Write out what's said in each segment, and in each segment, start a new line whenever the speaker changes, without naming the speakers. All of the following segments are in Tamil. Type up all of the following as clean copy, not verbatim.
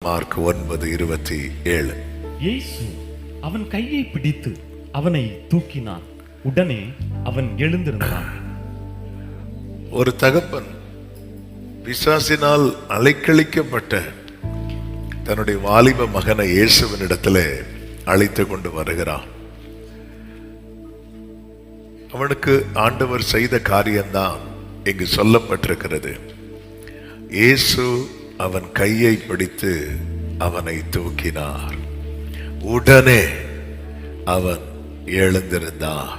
மார்க் 9:27.
இயேசு அவன் கையை பிடித்து அவனை தூக்கினார். உடனே அவன் எழுந்திருந்தான்.
ஒரு தகப்பன் பிசாசினால் அலைக்கழிக்கப்பட்ட தன்னுடைய வாலிப மகனை இயேசுவினிடத்திலே அழைத்து கொண்டு வருகிறான். அவனுக்கு ஆண்டவர் செய்த காரியம்தான் இங்கு சொல்லப்பட்டிருக்கிறது. இயேசு அவன் கையை பிடித்து அவனை தூக்கினார். உடனே அவன் எழுந்திருந்தான்.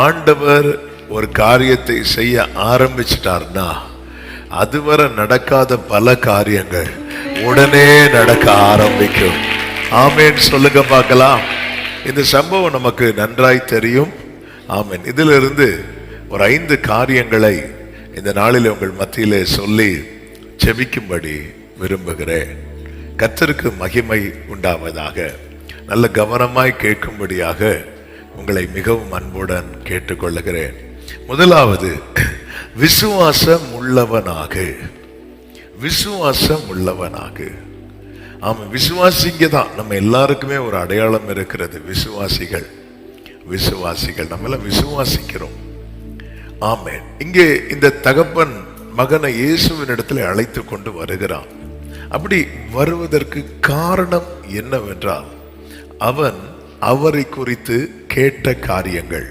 ஆண்டவர் ஒரு காரியத்தை செய்ய ஆரம்பிச்சிட்டார்னா அதுவரை நடக்காத பல காரியங்கள் உடனே நடக்க ஆரம்பிக்கும். ஆமேன் சொல்லுங்க பார்க்கலாம். இந்த சம்பவம் நமக்கு நன்றாய் தெரியும். ஆமேன். இதிலிருந்து ஒரு 5 காரியங்களை இந்த நாளில் உங்கள் மத்தியிலே சொல்லி ஜெபிக்கும்படி விரும்புகிறேன். கர்த்தருக்கு மகிமை உண்டாவதாக. நல்ல கவனமாய் கேட்கும்படியாக உங்களை மிகவும் அன்புடன் கேட்டுக்கொள்ளுகிறேன். முதலாவது, விசுவாசம் உள்ளவனாக. விசுவாசம் உள்ளவனாக. ஆமா, விசுவாசிங்க தான். நம்ம எல்லாருக்குமே ஒரு அடையாளம் இருக்கிறது. விசுவாசிகள் நம்ம எல்லாம் விசுவாசிக்கிறோம். ஆமென். இங்கே இந்த தகப்பன் மகனை இயேசுவின் இடத்துல அழைத்து கொண்டு வருகிறான். அப்படி வருவதற்கு காரணம் என்னவென்றால் அவன் அவரை குறித்து கேட்ட காரியங்கள்.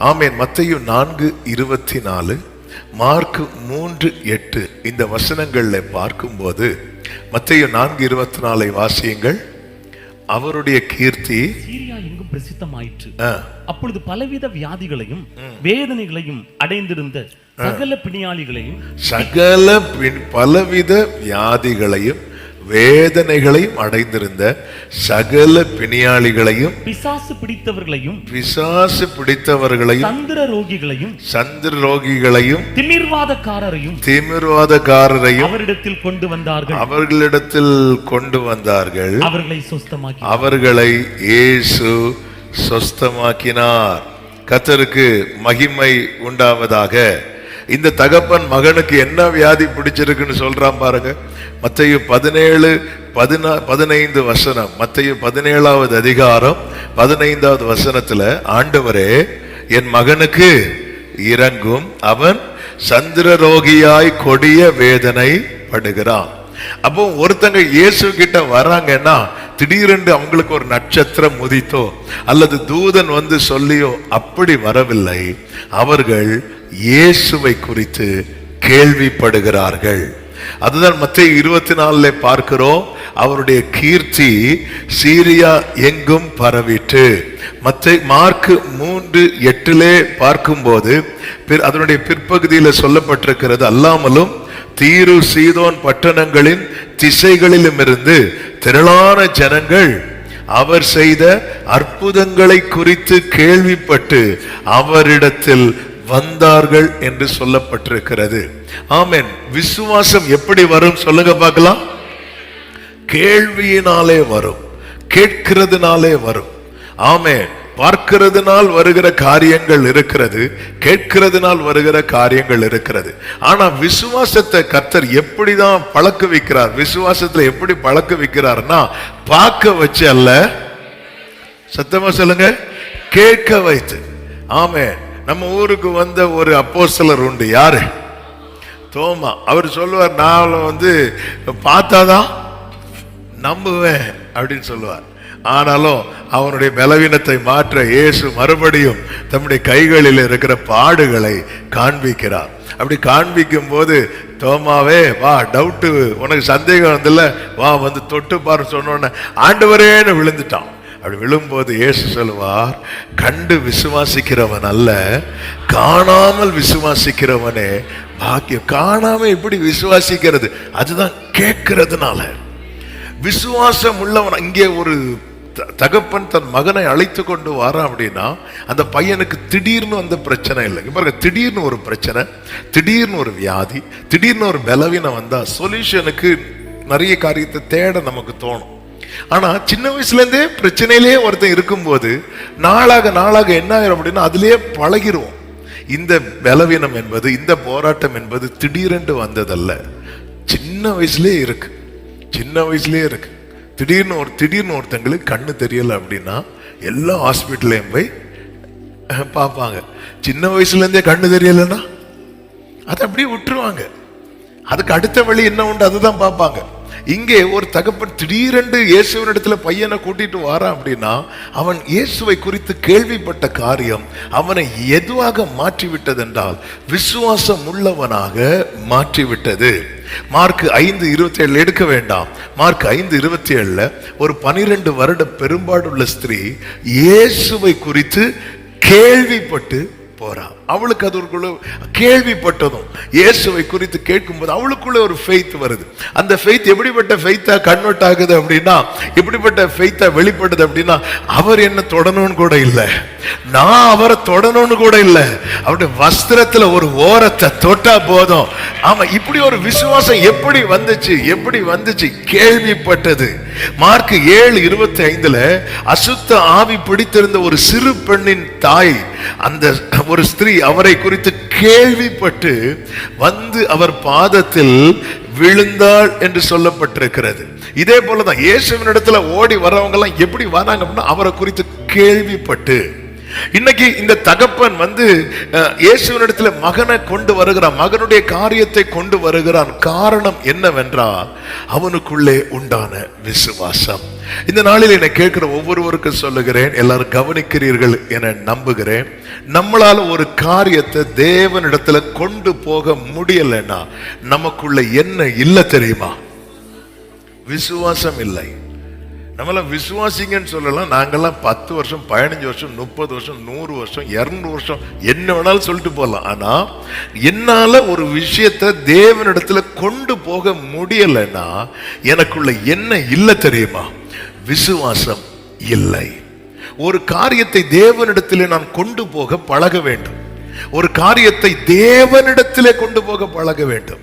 ஆமென். மத்தேயு 4:24, மார்க் 3:8 இந்த வசனங்கள்ல பார்க்கும்போது, மத்தேயு 4:24 வாசியுங்கள். அவருடைய கீர்த்தி
சீரியா எங்கும் பிரசித்தமாயிற்று. அப்பொழுது பலவித வியாதிகளையும் வேதனைகளையும் அடைந்திருந்த சகல
பலவித வியாதிகளையும் வேதனைகளையும் அடைந்திருந்த சகல பிணியாளிகளையும் பிசாசு பிடித்தவர்களையும் சந்திர ரோகிகளையும் திமிர்வாதக்காரரையும் அவர்களிடத்தில் கொண்டு வந்தார்கள். அவர்களை இயேசு சொஸ்தமாக்கினார். கர்த்தருக்கு மகிமை உண்டாவதாக. இந்த தகப்பன் மகனுக்கு என்ன வியாதி பிடிச்சிருக்குன்னு சொல்றான் பாருங்க. மத்தேயு 17:15 வசனம். மத்தேயு 17வது அதிகாரம் 15வது வசனத்துல, ஆண்டவரே என் மகனுக்கு இரங்கும், அவன் சந்திரரோகியாய் கொடிய வேதனை படுகிறான். அப்போ ஒருத்தங்க இயேசு கிட்ட வராங்கன்னா திடீரென்று அவங்களுக்கு ஒரு நட்சத்திரம் உதித்தோ அல்லது தூதன் வந்து சொல்லியோ அப்படி வரவில்லை. அவர்கள் இயேசுவை குறித்து கேள்விப்படுகிறார்கள். அதுதான் மத்தேயு 24 பார்க்கிறோம். அவருடைய கீர்த்தி சீரியா எங்கும் பரவிட்டு. மார்க் 3:8 பார்க்கும்போது அதனுடைய பிற்பகுதியில் சொல்லப்பட்டிருக்கிறது, அல்லாமலும் தீரு சீதோன் பட்டணங்களின் திசைகளிலும் இருந்து திரளான ஜனங்கள் அவர் செய்த அற்புதங்களை குறித்து கேள்விப்பட்டு அவரிடத்தில் வந்தார்கள் என்று சொல்லப்பட்டிருக்கிறது. ஆமென். விசுவாசம் எப்படி வரும் சொல்லுங்க பார்க்கலாம். கேள்வியினாலே வரும், கேட்கிறதுனாலே வரும். ஆமென். பார்க்கிறதுனால் வருகிற காரியங்கள் இருக்கிறது, கேட்கிறதுனால் வருகிற காரியங்கள் இருக்கிறது. ஆனா விசுவாசத்தை கர்த்தர் எப்படிதான் பழக்க வைக்கிறார்? விசுவாசத்துல எப்படி பழக்க வைக்கிறார்னா, பார்க்க வச்சு அல்ல, சத்தமா சொல்லுங்க, கேட்க வைத்து. ஆமென். நம்ம ஊருக்கு வந்த ஒரு அப்போஸ்தலர் உண்டு. யாரு? தோமா. அவர் சொல்லுவார், நான் பார்த்தாதான் நம்புவேன் அப்படின்னு சொல்லுவார். ஆனாலும் அவனுடைய பலவீனத்தை மாற்ற இயேசு மறுபடியும் தம்முடைய கைகளில் இருக்கிற பாடுகளை காண்பிக்கிறார். அப்படி காண்பிக்கும் போது, தோமாவே வா, டவுட்டு உனக்கு சந்தேகம் வந்துல்ல, வா தொட்டு பாரு சொன்னோன்னு ஆண்டவரேன்னு விழுந்துட்டான். அப்படி விழும்போது இயேசு சொல்லுவார், கண்டு விசுவாசிக்கிறவன் அல்ல, காணாமல் விசுவாசிக்கிறவனே பாக்கியம். காணாம இப்படி விசுவாசிக்கிறது, அதுதான் கேட்கிறதுனால. விசுவாசம் உள்ளவன். இங்கே ஒரு தகப்பன் தன் மகனை அழைத்து கொண்டு வரான் அப்படின்னா, அந்த பையனுக்கு திடீர்னு அந்த பிரச்சனை இல்லை. பாருங்க, திடீர்னு ஒரு பிரச்சனை, திடீர்னு ஒரு வியாதி, திடீர்னு ஒரு பலவீனம் வந்தா சொல்யூஷனுக்கு நிறைய காரியத்தை தேட நமக்கு தோணும். ஆனா சின்ன வயசுல இருந்தே பிரச்சனையிலேயே ஒருத்தன் இருக்கும்போது நாளாக நாளாக என்ன ஆயிரும் அப்படின்னா அதுலயே பழகிருவோம். இந்த பலவீனம் என்பது, இந்த போராட்டம் என்பது திடீரென்று வந்ததல்ல, சின்ன வயசுலயே இருக்கு. சின்ன வயசுலயே இருக்கு. திடீர்னு ஒருத்தங்களுக்கு கண்ணு தெரியல அப்படின்னா எல்லா ஹாஸ்பிட்டல்லையும் போய் பார்ப்பாங்க. சின்ன வயசுல இருந்தே கண்ணு தெரியலன்னா அதை அப்படியே விட்டுருவாங்க. அதுக்கு அடுத்த வழி என்ன உண்டு அதுதான் பார்ப்பாங்க. இங்கே ஒரு தகப்பன் திடீரென்று இயேசுவினிடத்துல பையனை கூட்டிட்டு வாரான் அப்படின்னா அவன் இயேசுவை குறித்து கேள்விப்பட்ட காரியம் அவனை எதுவாக மாற்றிவிட்டது என்றால் விசுவாசம் உள்ளவனாக மாற்றிவிட்டது. மார்க் 5:27 எடுக்க வேண்டாம். மார்க் 5:27 ஒரு 12 வருட பெரும்பாடுள்ள ஸ்திரீ இயேசுவை குறித்து கேள்விப்பட்டு போறா. அவளுக்கு அது ஒரு கேள்விப்பட்டதும் இயேசுவை குறித்து கேட்கும்போது அவளுக்குள்ள ஒரு ஃபெய்த் வருது. அந்த ஃபெய்த் எப்படிப்பட்ட ஃபெய்த்தா கன்வெர்ட் ஆகுது அப்படின்னா, எப்படிப்பட்ட ஃபெய்த்தா வெளிப்படுது அப்படின்னா, அவர் என்ன தொடணும்னு கூட இல்லை, நான் அவரை தொடணும்னு கூட இல்லை, அவருடைய வஸ்திரத்துல ஒரு ஓரத்தை தொட்டா போதும். ஆமா, இப்படி ஒரு விசுவாசம் எப்படி வந்துச்சு கேள்விப்பட்டது. மார்க் 7:25 அசுத்த ஆவி பிடித்திருந்த ஒரு சிறு பெண்ணின் தாய், அந்த ஒரு ஸ்திரீ அவரை குறித்து கேள்விப்பட்டு வந்து அவர் பாதத்தில் விழுந்தாள் என்று சொல்லப்பட்டிருக்கிறது. இதே போலதான் இயேசுவின் இடத்துல ஓடி வரவங்க எல்லாம் எப்படி வராங்க அப்படின்னா அவரை குறித்து கேள்விப்பட்டு. இன்னைக்கு இந்த தகப்பன் வந்து இயேசுவினிடத்துல மகனை கொண்டு வருகிறான், மகனுடைய காரியத்தை கொண்டு வருகிறான். காரணம் என்னவென்றால் அவனுக்குள்ளே உண்டான விசுவாசம். இந்த நாளில் என்னை கேட்கிற ஒவ்வொருவருக்கும் சொல்லுகிறேன், எல்லாரும் கவனிக்கிறீர்கள் என நம்புகிறேன். நம்மளால ஒரு காரியத்தை தேவனிடத்துல கொண்டு போக முடியலைன்னா நமக்குள்ள என்ன இல்லை தெரியுமா? விசுவாசம் இல்லை. நம்மளாம் விசுவாசிங்கன்னு சொல்லலாம். நாங்கெல்லாம் 10 வருஷம் 15 வருஷம் 30 வருஷம் 100 வருஷம் 200 வருஷம் என்ன வேணாலும் சொல்லிட்டு போகலாம். ஆனா என்னால ஒரு விஷயத்தை தேவனிடத்துல கொண்டு போக முடியலைன்னா எனக்குள்ள என்ன இல்லை தெரியுமா? விசுவாசம் இல்லை. ஒரு காரியத்தை தேவனிடத்திலே நான் கொண்டு போக பழக வேண்டும். ஒரு காரியத்தை தேவனிடத்திலே கொண்டு போக பழக வேண்டும்.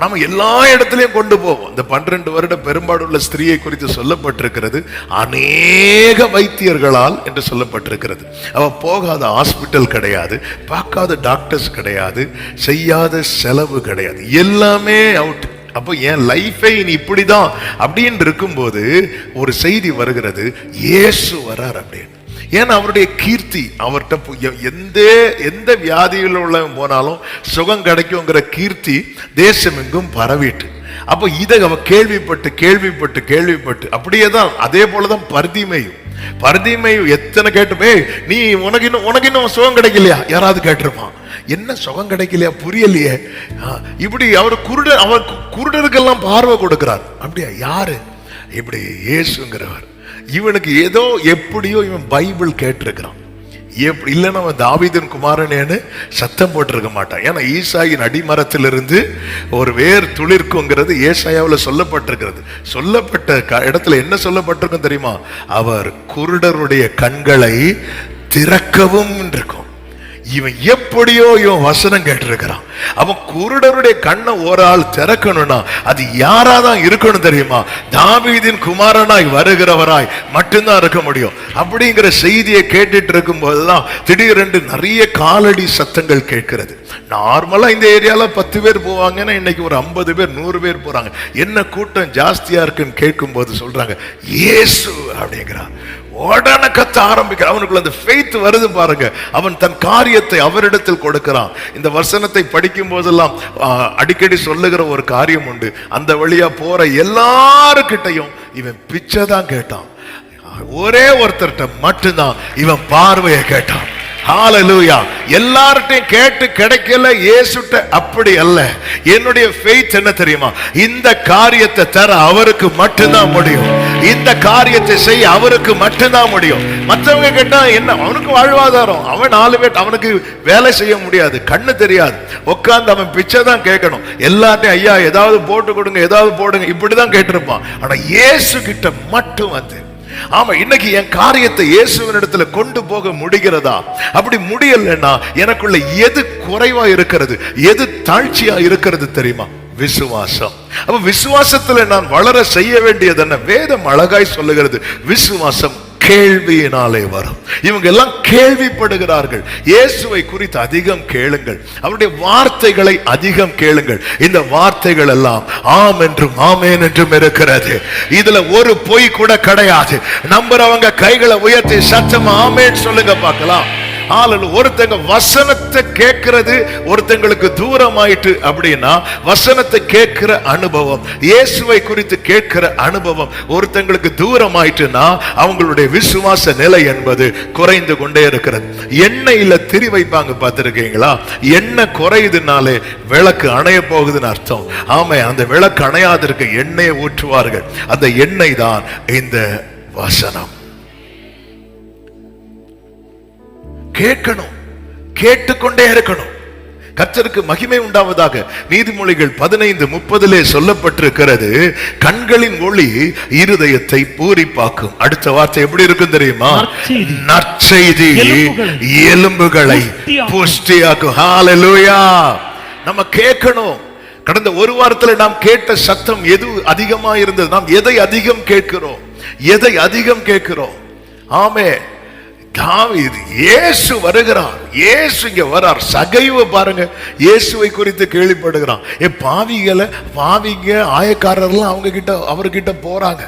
நம்ம எல்லா இடத்திலையும் கொண்டு போவோம். இந்த 12 வருட பெரும்பாடுள்ள ஸ்திரீயை குறித்து சொல்லப்பட்டிருக்கிறது அநேக வைத்தியர்களால் என்று சொல்லப்பட்டிருக்கிறது. அவ போகாத ஹாஸ்பிட்டல் கிடையாது, பார்க்காத டாக்டர்ஸ் கிடையாது, செய்யாத செலவு கிடையாது, எல்லாமே அவுட். அப்போ என் லைஃபை இனி இப்படிதான் அப்படின்னு இருக்கும்போது ஒரு செய்தி வருகிறது, இயேசு வரார் அப்படின்னு. ஏன்னா அவருடைய கீர்த்தி அவர்கிட்ட எந்த வியாதியில் உள்ளவன் போனாலும் சுகம் கிடைக்குங்கிற கீர்த்தி தேசம் எங்கும் பரவிட்டு. அப்போ இதை அவ கேள்விப்பட்டு அப்படியேதான். அதே போலதான் பர்திமேயு எத்தனை கேட்டுமே, நீ உனக்கு இன்னும் சுகம் கிடைக்கலையா? யாராவது கேட்டிருப்பான், என்ன சுகம் கிடைக்கலையா? புரியலையே. இப்படி அவர் குருடருக்கெல்லாம் பார்வை கொடுக்கிறார். அப்படியா? யாரு? இப்படி இயேசுங்கிறவர். இவனுக்கு ஏதோ எப்படியோ இவன் பைபிள் கேட்டிருக்கிறான். இல்லைன்னா அவன் தாவீதின் குமாரனேன்னு சத்தம் போட்டிருக்க மாட்டான். ஏன்னா ஈசாயின் அடிமரத்திலிருந்து ஒரு வேர் துளிர்க்குங்கிறது ஏசாயாவில் சொல்லப்பட்டிருக்கிறது. சொல்லப்பட்ட இடத்துல என்ன சொல்லப்பட்டிருக்கும் தெரியுமா? அவர் குருடருடைய கண்களை திறக்கவும் இருக்கும். இவன் எப்படியோ இவன் வசனம் கேட்டிருக்கிறான். அவன் குருடருடைய கண்ணை ஒரு ஆள் திறக்கணும்னா அது யாராதான் இருக்கணும் தெரியுமா? தாவீதின் குமாரனாய் வருகிறவராய் மட்டும்தான் இருக்க முடியும். அப்படிங்கிற செய்தியை கேட்டுட்டு இருக்கும் போதுதான் திடீரென்று நிறைய காலடி சத்தங்கள் கேட்கிறது. நார்மலா இந்த ஏரியால 10 பேர் போவாங்கன்னா இன்னைக்கு ஒரு 50 பேர் 100 பேர் போறாங்க. என்ன கூட்டம் ஜாஸ்தியா இருக்குன்னு கேட்கும் போது சொல்றாங்க இயேசு அப்படிங்கிறான். உடனே கத்த ஆரம்பிக்கிறான். அவனுக்குள்ள அந்த ஃபெய்த் வருது பாருங்க. அவன் தன் காரியத்தை அவரிடத்தில் கொடுக்கிறான். இந்த வசனத்தை படிக்கும் போதெல்லாம் அடிக்கடி சொல்லுகிற ஒரு காரியம் உண்டு. அந்த வழியா போற எல்லாருக்கிட்டையும் இவன் பிச்சை தான் கேட்டான். ஒரே ஒருத்தர்கிட்ட மட்டும்தான் இவன் பார்வையை கேட்டான். ஹalleluya. எல்லார்ட்டையும் கேட்டு கிடைக்கல, இயேசுட்ட அப்படி அல்ல. என்னுடைய ஃபெய்த் என்ன தெரியுமா? இந்த காரியத்தை தர அவருக்கு மட்டும்தான் முடியும். இந்த காரியத்தை செய்ய அவருக்கு மட்டும்தான் முடியும். மற்றவங்க கேட்டா என்ன? அவனுக்கு வாழ்வாதாரம், அவன் 4 பேர், அவனுக்கு வேலை செய்ய முடியாது, கண்ணு தெரியாது, உட்கார்ந்து அவன் பிச்சை தான் கேட்கணும். எல்லாத்தையும் ஐயா ஏதாவது போட்டு கொடுங்க, ஏதாவது போடுங்க, இப்படிதான் கேட்டிருப்பான். ஆனா இயேசு கிட்ட மட்டும் வந்து, ஆமா, இன்னைக்கு என் காரியத்தை இயேசுவின் இடத்துல கொண்டு போக முடிகிறதா? அப்படி முடியலன்னா எனக்குள்ள எது குறைவா இருக்கிறது, எது தாழ்ச்சியா இருக்கிறது தெரியுமா? விசுவாசம். அப்ப விசுவாசத்துல நான் வளர செய்ய வேண்டியது என்ன? வேதம் அழகாய் சொல்லுகிறது, விசுவாசம் கேள்வியினாலே வரும். இவங்க எல்லாம் கேள்விப்படுகிறார்கள். இயேசுவை குறித்து அதிகம் கேளுங்கள், அவருடைய வார்த்தைகளை அதிகம் கேளுங்கள். இந்த வார்த்தைகள் எல்லாம் ஆம் என்றும் ஆமேன் என்றும் இருக்கிறது. இதுல ஒரு பொய் கூட கிடையாது. நம்புறவங்க கைகளை உயர்த்தி சத்தமா ஆமேன் சொல்லுங்க பார்க்கலாம். ஒருத்தங்க வசனத்தை கேட்கிறது ஒருத்தங்களுக்கு தூரமாயிட்டு அப்படின்னா, வசனத்தை கேட்கிற அனுபவம், இயேசுவை குறித்து கேட்கிற அனுபவம் ஒருத்தங்களுக்கு தூரமாயிட்டுனா அவங்களுடைய விசுவாச நிலை என்பது குறைந்து கொண்டே இருக்கிறது. எண்ணெயில திரி வைப்பாங்க, பார்த்திருக்கீங்களா? எண்ணெய் குறையுதுனாலே விளக்கு அணைய போகுதுன்னு அர்த்தம். ஆமா, அந்த விளக்கு அணையாதிருக்க எண்ணெயை ஊற்றுவார்கள். அந்த எண்ணெய் தான் இந்த வசனம். கேட்கணும், கேட்டுக்கொண்டே இருக்கணும். கர்த்தருக்கு மகிமை உண்டாவதாக. நீதிமொழிகள் 15:30 சொல்லப்பட்டிருக்கிறது, கண்களின் ஒளி இருதயத்தை பூரிப்பாக்கும். அடுத்த வார்த்தை எப்படி இருக்கும் தெரியுமா? நற்செய்தி எலும்புகளை புஷ்டியாக்கும். ஹல்லேலூயா. நம்ம கேட்கணும். கடந்த ஒரு வாரத்தில் நாம் கேட்ட சத்தம் எது அதிகமா இருந்தது? நாம் எதை அதிகம் கேட்கிறோம்? எதை அதிகம் கேட்கிறோம்? ஆமென். தாவீது, இயேசு வருகிறார், இயேசு இங்க வரார். சகைவு பாருங்க, இயேசுவை குறித்து கேள்விப்படுகிறான். பாவிங்க ஆயக்காரர்லாம் அவங்க கிட்ட அவர்கிட்ட போறாங்க.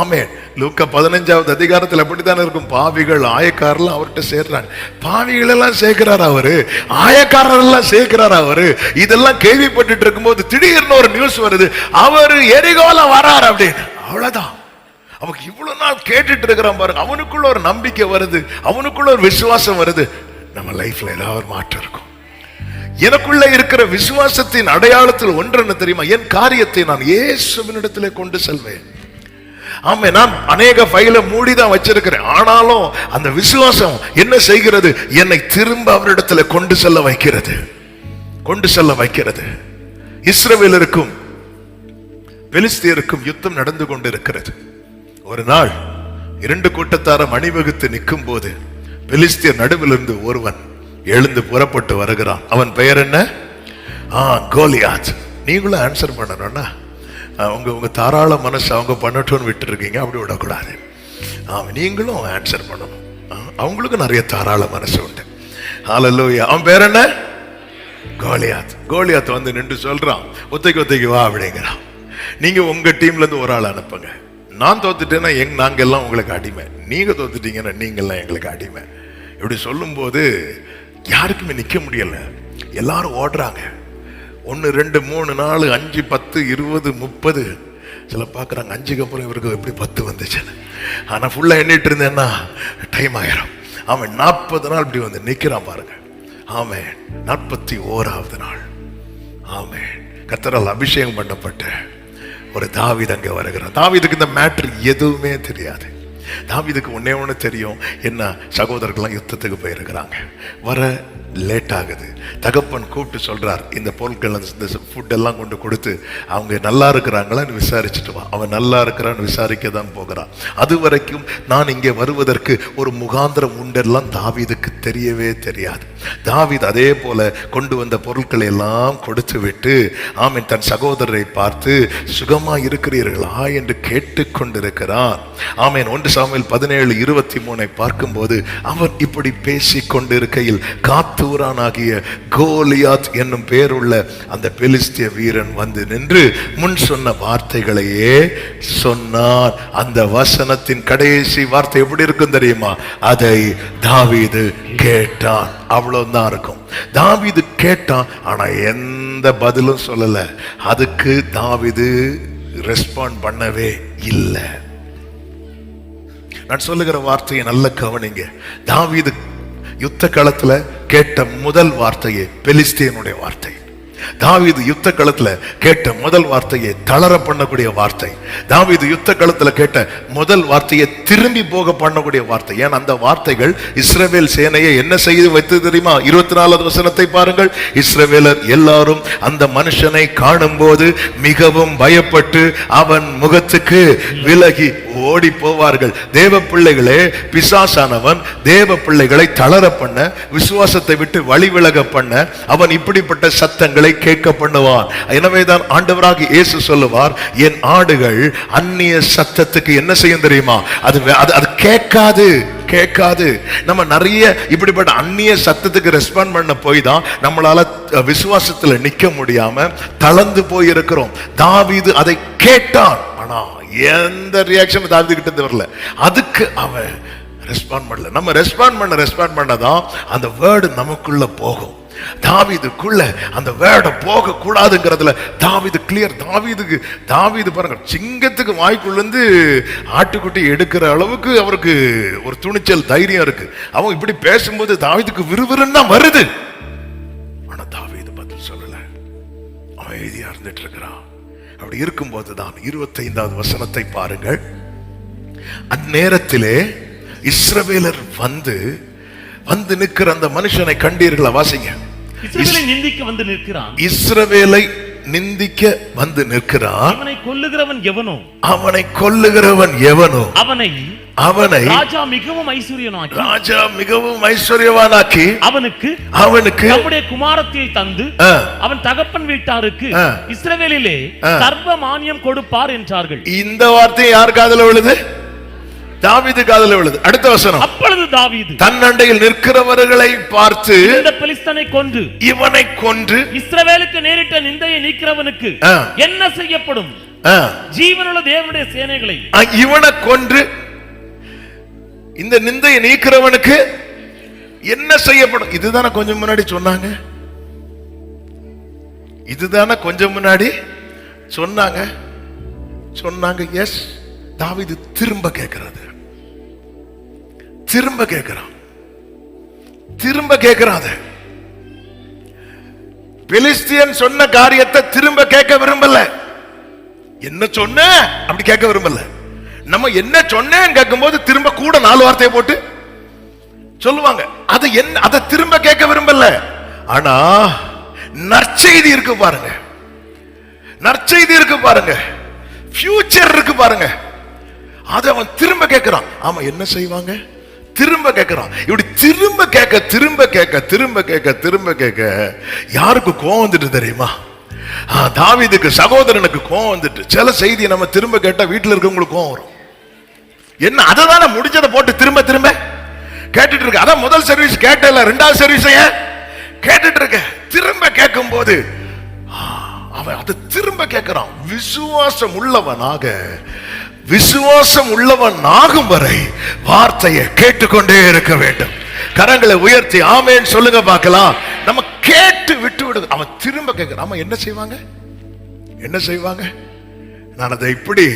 ஆமென். லூக்கா 15வது அதிகாரத்தில் அப்படித்தானே இருக்கும். பாவிகள் ஆயக்காரர்லாம் அவர்கிட்ட சேர்றாங்க. பாவிகள் எல்லாம் சேர்க்கிறார் அவரு, ஆயக்காரர் எல்லாம் சேர்க்கிறார் அவரு. இதெல்லாம் கேள்விப்பட்டு இருக்கும்போது திடீர்னு ஒரு நியூஸ் வருது, அவரு எரிகோல வரார் அப்படின்னு. அவ்வளவுதான். அவனுக்கு இவ்வளவு நாள் கேட்டுட்டு இருக்கிறான் பாருங்க. அவனுக்குள்ள ஒரு நம்பிக்கை வருது, அவனுக்குள்ள ஒரு விசுவாசம் வருது. நம்ம லைஃப்ல ஏதாவது ஒரு மாற்றம் இருக்கும். எனக்குள்ள இருக்கிற விசுவாசத்தின் அடையாளத்தில் ஒன்று என்ன தெரியுமா? என் காரியத்தை நான் இயேசுவினிடத்திலே கொண்டு செல்வேன். ஆமா, நான் அநேக ஃபைலை மூடிதான் வச்சிருக்கிறேன். ஆனாலும் அந்த விசுவாசம் என்ன செய்கிறது? என்னை திரும்ப அவரிடத்துல கொண்டு செல்ல வைக்கிறது, கொண்டு செல்ல வைக்கிறது. இஸ்ரவேலருக்கும் பெலிஸ்தியருக்கும் யுத்தம் நடந்து கொண்டிருக்கிறது. ஒரு நாள் 2 கூட்டத்தாரும் அணிவகுத்து நிற்கும் போது பெலிஸ்தியர் நடுவில் இருந்து ஒருவன் எழுந்து புறப்பட்டு வருகிறான். அவன் பெயர் என்ன? கோலியாத். நீங்களும் ஆன்சர் பண்ணணும்னா உங்க தாராள மனசு அவங்க பண்ணட்டும்னு விட்டு இருக்கீங்க, அப்படி விடக்கூடாது. நீங்களும் ஆன்சர் பண்ணணும். அவங்களுக்கு நிறைய தாராள மனசு உண்டு. ஹல்லேலூயா. அவன் பேர் என்ன? கோலியாத். கோலியாத் வந்து நின்று சொல்றான், ஒத்தைக்கு வா அப்படிங்கிறான். நீங்க உங்க டீம்ல இருந்து ஒரு ஆள் அனுப்புங்க. நான் தோத்துட்டேன்னா நாங்க எல்லாம் உங்களுக்கு அடிமை, நீங்க தோத்துட்டீங்கன்னா நீங்க எல்லாம் எங்களுக்கு அடிமை. இப்படி சொல்லும் போது யாருக்குமே நிக்க முடியல. எல்லாரும் ஓடுறாங்க. 1 2 3 4 5 10 20 30. சில பாக்குறாங்க 5க்கு அப்புறம் இவருக்கு எப்படி 10 வந்துச்சு. ஆனா ஃபுல்லா எண்ணிட்டு இருந்தேன்னா டைம் ஆயிரும். அவன் 40 நாள் இப்படி வந்து நிக்கிறான் பாருங்க. ஆமே, 41வது நாள். ஆமே, கர்த்தரால் அபிஷேகம் பண்ணப்பட்ட ஒரு தாவீது அங்கே வருகிறான். தாவீதுக்கு இந்த மேட்டர் எதுவுமே தெரியாது. தாவீதுக்கு ஒண்ணே தெரியும், என்ன சகோதரர்கள்லாம் யுத்தத்துக்கு போயிருக்கிறாங்க, வர லேட் ஆகுது. தகப்பன் கூப்பிட்டு சொல்றார், இந்த பொருட்கள் இந்த ஃபுட் எல்லாம் கொண்டு கொடுத்து அவங்க நல்லா இருக்கிறாங்களான்னு விசாரிச்சுட்டு வா. அவன் நல்லா இருக்கிறான்னு விசாரிக்க தான் போகிறான். அது வரைக்கும் நான் இங்கே வருவதற்கு ஒரு முகாந்திரம் உண்டெல்லாம் தாவீதுக்கு தெரியவே தெரியாது. தாவீது அதே போல கொண்டு வந்த பொருட்களை எல்லாம் கொடுத்து விட்டு ஆமீன் தன் சகோதரரை பார்த்து சுகமா இருக்கிறீர்களா என்று கேட்டுக்கொண்டிருக்கிறான். ஆமீன். 1 சாமுவேல் 17:23 பார்க்கும்போது அவன் இப்படி பேசிக் கொண்டிருக்கையில் காத்தூரானாகிய கோலியாத் என்னும் பேருள்ள அந்த பெலிஸ்திய வீரன் வந்து நின்று முன் சொன்ன வார்த்தைகளையே சொன்னான். அந்த வசனத்தின் கடைசி வார்த்தை எப்படி இருக்கும் தெரியுமா? அதை தாவீது கேட்டான். அவ்வளவுதான் இருக்கும். தாவீது கேட்டான், ஆனா எந்த பதிலும் சொல்லல. அதுக்கு தாவீது ரெஸ்பாண்ட் பண்ணவே இல்லை. நான் சொல்லுகிற வார்த்தையை நல்ல கவனிங்க. தாவீது யுத்த களத்துல கேட்ட முதல் வார்த்தையே பெலிஸ்தியனுடைய வார்த்தை. தாவீது யுத்த களத்துல கேட்ட முதல் வார்த்தையை தளர பண்ணக்கூடிய வார்த்தை. தாவீது யுத்த களத்துல கேட்ட முதல் வார்த்தையை திரும்பி போக பண்ணக்கூடிய வார்த்தை. ஏன் அந்த வார்த்தைகள் இஸ்ரவேல் சேனையை என்ன செய்து வைத்து தெரியுமா? 24வது வசனத்தை பாருங்கள். இஸ்ரவேலர் எல்லாரும் அந்த மனுஷனை காணும் போது மிகவும் பயப்பட்டு அவன் முகத்துக்கு விலகி ஓடி போவார்கள். தேவ பிள்ளைகளே, பிசாசானவன் தேவ பிள்ளைகளை தளர பண்ண, விசுவாசத்தை விட்டு வழி விலக பண்ண, அவன் இப்படிப்பட்ட சத்தங்களை கேட்க பண்ணுவான். எனவேதான் ஆண்டவராகிய இயேசு சொல்லுவார், என் ஆடுகள் அந்நிய சத்தத்துக்கு என்ன செய்யும் தெரியுமா? அது கேட்காது. நம்ம நிறைய இப்படிப்பட்ட அந்நிய சத்தத்துக்கு ரெஸ்பாண்ட் பண்ண போய் தான் நம்மளால விசுவாசத்துல நிக்க முடியாம தளர்ந்து போயிருக்கிறோம். தாவீது அதை கேட்டான், ஆனா எந்த ரியாக்ஷன் தாவீது கிட்ட வரல. அதுக்கு அவன் ரெஸ்பாண்ட் பண்ணல. நம்ம ரெஸ்பாண்ட் பண்ணதான் அந்த வேர்டு நமக்குள்ள போகும். தாவீதுக்குள்ள அந்த வேர்ட போக கூடாதுங்கிறதுல தாவீது கிளியர். தாவீது பாருங்க, சிங்கத்துக்கு வாய்க்குள்ளேருந்து ஆட்டுக்குட்டி எடுக்கிற அளவுக்கு அவருக்கு ஒரு துணிச்சல், தைரியம் இருக்கு. அவன் இப்படி பேசும்போது தாவீதுக்கு விறுவிறுன்னு தான் வருது. ஆனா தாவீது பதில் சொல்லல, அமைதியா இருந்துட்டு இருக்கிறான். அப்படி இருக்கும்போது தான் 25வது வசனத்தை பாருங்கள். அந்நேரத்திலே இஸ்ரவேலர் வந்து நிற்கிற அந்த மனுஷனை கண்டீர்களா? வாசிங்க.
இஸ்ரவேலை நிந்திக்க வந்து நிற்கிறான்.
இஸ்ரவேலை நிந்திக்க வந்து நிற்கிறான்.
அவனை கொல்லுகிறவன் எவனோ அவனை
ராஜா மிகவும் ஐஸ்வர்யவானாக்கி அவனுக்கு
நம்முடைய குமாரத்தியை தந்து அவன் தகப்பன் வீட்டாருக்கு இஸ்ரவேலிலே சர்வ மானியம் கொடுப்பார் என்றார்கள்.
இந்த வார்த்தை யார் காதுல விழுது? தாவீது காதுல விழுது. அடுத்த வசனம்.
அப்பொழுது தாவீது
தன் அண்டையில் நிற்கிறவர்களை பார்த்து,
இந்த பெலிஸ்தனை கொன்று
இவனை கொன்று
இஸ்ரவேலுக்கு நேரிட்ட நிந்தையை நீக்கிறவனுக்கு என்ன செய்யப்படும்? ஜீவனுள்ள தேவனுடைய சேனைகளை
இவனை கொன்று இந்த நிந்தையை நீக்கிறவனுக்கு என்ன செய்யப்படும்? இதுதானே கொஞ்சம் முன்னாடி சொன்னாங்க. எஸ், தாவீது திரும்ப கேட்கிறான். பெலிஸ்தியன் சொன்ன காரியத்தை திரும்ப கேட்க விரும்பல. என்ன சொன்ன அப்படி கேட்க விரும்பல. நம்ம என்ன சொன்னேன்னு கேட்கும் போது திரும்ப கூட 4 வார்த்தையை போட்டு சொல்லுவாங்க. அதை திரும்ப கேட்க விரும்பல. ஆனா நற்செய்தி இருக்கு பாருங்க, ஃபியூச்சர் இருக்கு பாருங்க, அதை அவன் திரும்ப கேட்கிறான். ஆமா, என்ன செய்வாங்க? திரும்ப கேட்கிறான். இப்படி திரும்ப கேட்க யாருக்கு கோவம் வந்துட்டு தெரியுமா? தாவீதுக்கு, சகோதரனுக்கு கோவம் வந்துட்டு. சில செய்தியை நம்ம திரும்ப கேட்டா வீட்டுல இருக்கவங்களுக்கு கோவம் வரும். என்ன, அதை தானே முடிஞ்சதை போட்டு திரும்ப கேட்டுட்டு இருக்க. அதான் முதல் சர்வீஸ் கேட்டல, 2வது சர்வீஸ் கேட்டுட்டு இருக்க. திரும்ப கேட்கும் போது அவன் அதை திரும்ப கேட்கிறான். விசுவாசம் உள்ளவனாகும் வரை வார்த்தையை கேட்டுக்கொண்டே இருக்க வேண்டும். கரங்களை உயர்த்தி ஆமென் சொல்லுங்க பார்க்கலாம். நம்ம கேட்டு விட்டு விடுது. அவன் திரும்ப கேட்கிறான். ஆமா, என்ன செய்வாங்க? நான் அதை இப்படி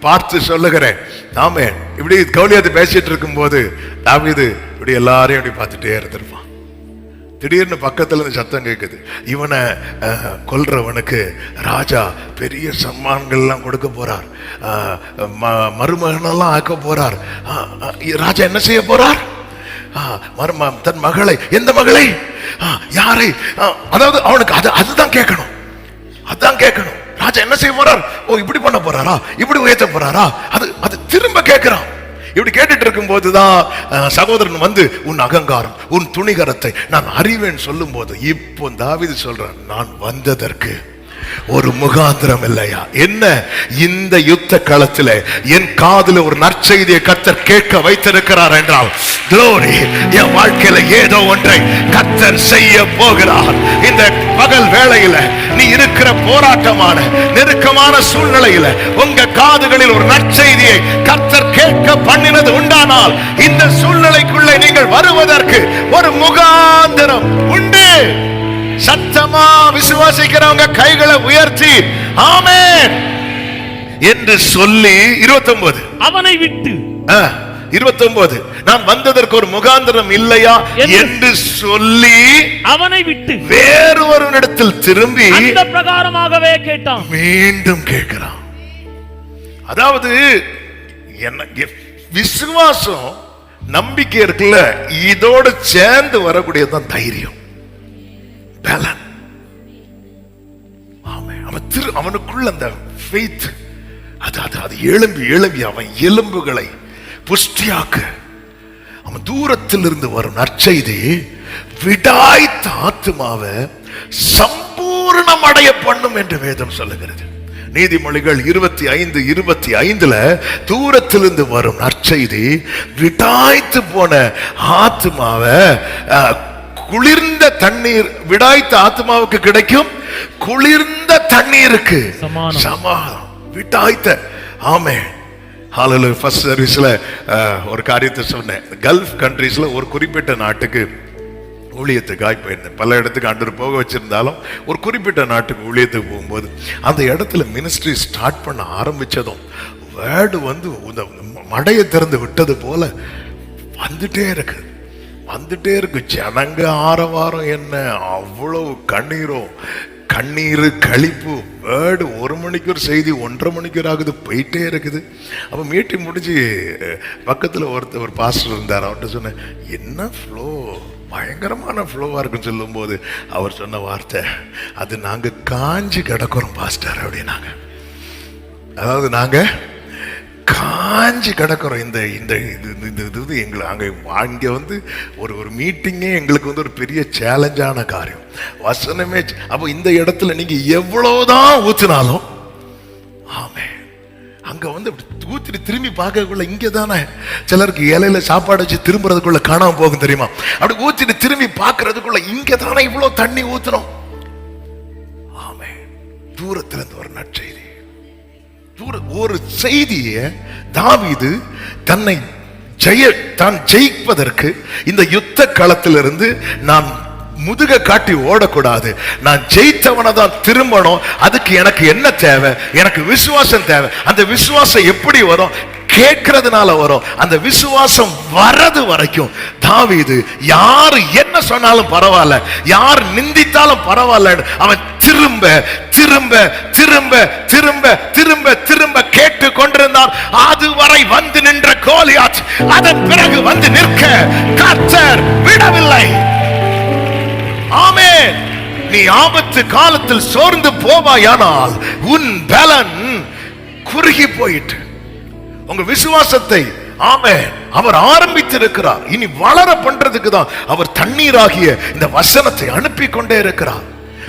பார்த்து சொல்லுகிறேன். ஆமென். இப்படி கவுலியாத்து பேசிட்டு இருக்கும் போது தாவீது இப்படி எல்லாரையும் இப்படி பார்த்துட்டே இருந்திருப்பான். திடீர்னு பக்கத்துல இருந்து சத்தம் கேட்குது. இவனை கொல்றவனுக்கு ராஜா பெரிய சம்மான்கள்லாம் கொடுக்க போறார், மருமகனெல்லாம் ஆக்க போறார். ராஜா என்ன செய்ய போறார்? தன் மகளை, எந்த மகளை, யாரை, அதாவது அவனுக்கு அதுதான் கேட்கணும். ராஜா என்ன செய்ய போறார்? ஓ, இப்படி பண்ண போறாரா, இப்படி உயர்த்த போறாரா? அது திரும்ப கேட்கிறான். இப்படி கேட்டுட்டு இருக்கும் போதுதான் சகோதரன் வந்து, உன் அகங்காரம், உன் துணிகரத்தை நான் அறிவேன் சொல்லும் போது, இப்போ தாவீது சொல்றான், நான் வந்ததற்கு ஒரு முகாந்திரம் இல்லையா? என்ன, இந்த யுத்த களத்தில் என் காதுல ஒரு நற்செய்தியை கர்த்தர் கேட்க வைத்திருக்கிறார் என்றால், glory, என் வாழ்க்கையில ஏதோ ஒன்றை கர்த்தர் செய்ய போகிறார். இந்த பகல் வேளையில நீ இருக்கிற போராட்டமான நெருக்கமான சூழ்நிலையில உங்க காதுகளில் ஒரு நற்செய்தியை கர்த்தர் கேட்க பண்ணினது உண்டானால், இந்த சூழ்நிலைக்குள்ளே நீங்கள் வருவதற்கு ஒரு முகாந்திரம் உண்டு. சத்தமா விசுவாசிக்கிறவங்க கைகளை உயர்த்தி ஆமென் என்று சொல்லி 29
அவனை விட்டு
29 நான் வந்ததற்கு ஒரு முகாந்திரம் இல்லையா என்று சொல்லி அவனை விட்டு வேறு ஒருவனிடத்தில் திரும்பி
அந்த பிரகாரமாகவே கேட்டான்.
மீண்டும் கேட்கிறான். அதாவது என்ன விசுவாசம், நம்பிக்கை இருக்குல்ல, இதோடு சேர்ந்து வரக்கூடியதான் தைரியம். அவனுக்குள்ள அந்த ஃபெய்த், அது எழும்பி எழும்பி அவன் எலும்புகளை புஷ்டியாக்க, அவன் தூரத்தில் இருந்து வரும் நற்செய்தி விடாய்த்த ஆத்துமாவை சம்பூர்ணம் அடைய பண்ணும் என்று வேதம் சொல்லுகிறது. நீதிமொழிகள் 25:25 தூரத்திலிருந்து வரும் நற்செய்தி விடாய்த்து போன ஆத்துமாவை, குளிர்ந்த தண்ணீர், விடாய்த்த ஆத்துமாவுக்கு கிடைக்கும் குளிர்ந்த தண்ணீருக்கு சமாதானம். விடாய்த்த, ஆமென், ஹalleluya. ஃபர்ஸ்ட் சர்வீஸ்ல ஒரு காரியத்தை சொன்னேன். கல்ஃப் கண்ட்ரீஸ்ல ஒரு குறிப்பிட்ட நாட்டுக்கு ஊழியத்துக்காக போயிருந்தேன். பல இடத்துக்கு ஆண்டவர் போக வச்சிருந்தாலும் ஒரு குறிப்பிட்ட நாட்டுக்கு ஊழியத்துக்கு போகும்போது அந்த இடத்துல மினிஸ்ட்ரி ஸ்டார்ட் பண்ண ஆரம்பிச்சதும் வேர்டு இந்த மடையை திறந்து விட்டது போல வந்துட்டே இருக்கு. ஜனங்க ஆரவாரம், என்ன அவ்வளவு கண்ணீர் கழிப்பு. வேர்டு 1 மணிக்கு ஒரு செய்தி 1:30 மணிக்கு ஆகுது, போயிட்டே இருக்குது. அப்போ மீட்டிங் முடிஞ்சு பக்கத்தில் ஒரு பாஸ்டர் இருந்தார். அவர்கிட்ட சொன்னேன், என்ன ஃப்ளோ, பயங்கரமான ஃப்ளோவா இருக்குன்னு சொல்லும் போது அவர் சொன்ன வார்த்தை, அது நாங்க காஞ்சி கிடக்கிறோம் பாஸ்டர் அப்படின்னாங்க. அதாவது நாங்க காஞ்சி கிடக்கிறோம். இந்த எங்களை அங்கே ஒரு மீட்டிங்கே எங்களுக்கு ஒரு பெரிய சேலஞ்சான காரியம். வசனமே. அப்போ இந்த இடத்துல நீங்க எவ்வளவுதான் ஊத்தினாலும், ஆமே, அங்க ஊத்திட்டு திரும்பி பார்க்கக்குள்ள இங்க தானே சிலருக்கு இலையில சாப்பாடு வச்சு திரும்புறதுக்குள்ள காணாம போகும் தெரியுமா? அப்படி ஊத்திட்டு திரும்பி பார்க்கறதுக்குள்ள இங்க தானே இவ்வளவு தண்ணி ஊத்துறோம். ஆமே, தூரத்துல இருந்து ஒரு நற்செய்தி, ஒரு செய்தியை தாவீது தான் ஜெயிப்பதற்கு இந்த யுத்த களத்திலிருந்து நான் முதுக காட்டி ஓடக்கூடாது, நான் ஜெயித்தவனை தான் திரும்பணும். அதுக்கு எனக்கு என்ன தேவை? எனக்கு விசுவாசம் தேவை. அந்த விசுவாசம் எப்படி வரும்? கேட்கறதுனால வரும். அந்த விசுவாசம் வரது வரைக்கும் தாவீது யார் என்ன சொன்னாலும் பரவாயில்ல, யார் நிந்தித்தாலும் பரவாயில்ல, அவன் திரும்ப திரும்ப திரும்ப திரும்ப திரும்ப திரும்ப கேட்டு கொண்டிருந்தார். அதுவரை வந்து நின்ற கோலியாத் அதன் பிறகு வந்து நிற்க கர்த்தர் விடவில்லை. ஆமென். நீ ஆபத்து காலத்தில் சோர்ந்து போவாயானால் உன் பலன் குறுகி போயிட்டு, உங்க விசுவாசத்தை, ஆமென், அவர் ஆரம்பித்திருக்கிறார். இனி வளர பண்றதுக்கு தான் அவர் தண்ணீராகிய இந்த வசனத்தை அனுப்பி கொண்டே இருக்கிறார்.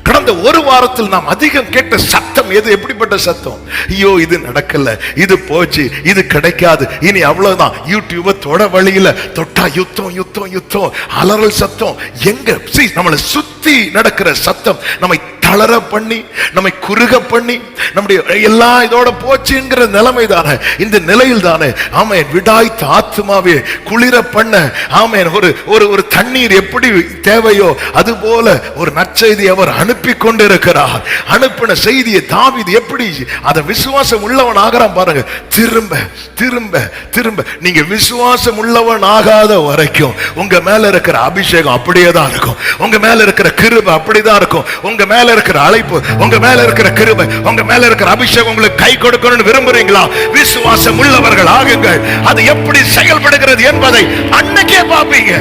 கடந்த ஒரு வாரத்தில் நாம் அதிகம் கேட்ட சத்தம் எது? எப்படிப்பட்ட சத்தம்? ஐயோ, இது நடக்கல, இது போச்சு, இது கிடைக்காது, இனி அவ்வளவுதான். யூடியூப தொட வழியில தொட்டா யுத்தம் யுத்தம் யுத்தம், அலறல் சத்தம். எங்க நம்மளை சுத்தி நடக்கிற சத்தம் நம்மை தளர பண்ணி, நம்மை குறுக பண்ணி, நம்முடைய எல்லாம் இதோட போச்சுங்கிற நிலைமை தானே. இந்த நிலையில் தானே ஆமென் விடாய்த்த ஆத்துமாவே குளிர பண்ண, ஆமென், ஒரு தண்ணீர் எப்படி தேவையோ அது போல ஒரு நற்செய்தி அவர் அனுப்பி கொண்டிருக்கிறார். அனுப்பின செய்தியை தாவீது எப்படி அதை விசுவாசம் உள்ளவன் ஆகிறான் பாருங்க. திரும்ப திரும்ப திரும்ப. நீங்க விசுவாசம் உள்ளவன் ஆகாத வரைக்கும் உங்க மேல இருக்கிற அபிஷேகம் அப்படியே தான் இருக்கும், உங்க மேல இருக்கிற கிருபை அப்படிதான் இருக்கும், உங்க மேல இருக்கிற அழைப்பு, உங்க மேல இருக்கிற கிருபை, உங்க மேல இருக்கிற அபிஷேகம் உங்களுக்கு கை கொடுக்கணும்னு விரும்புறீங்களா? விசுவாசம் உள்ளவர்கள் ஆகுங்கள். அது எப்படி செயல்படுகிறது என்பதை அன்னைக்கே பார்ப்பீங்க.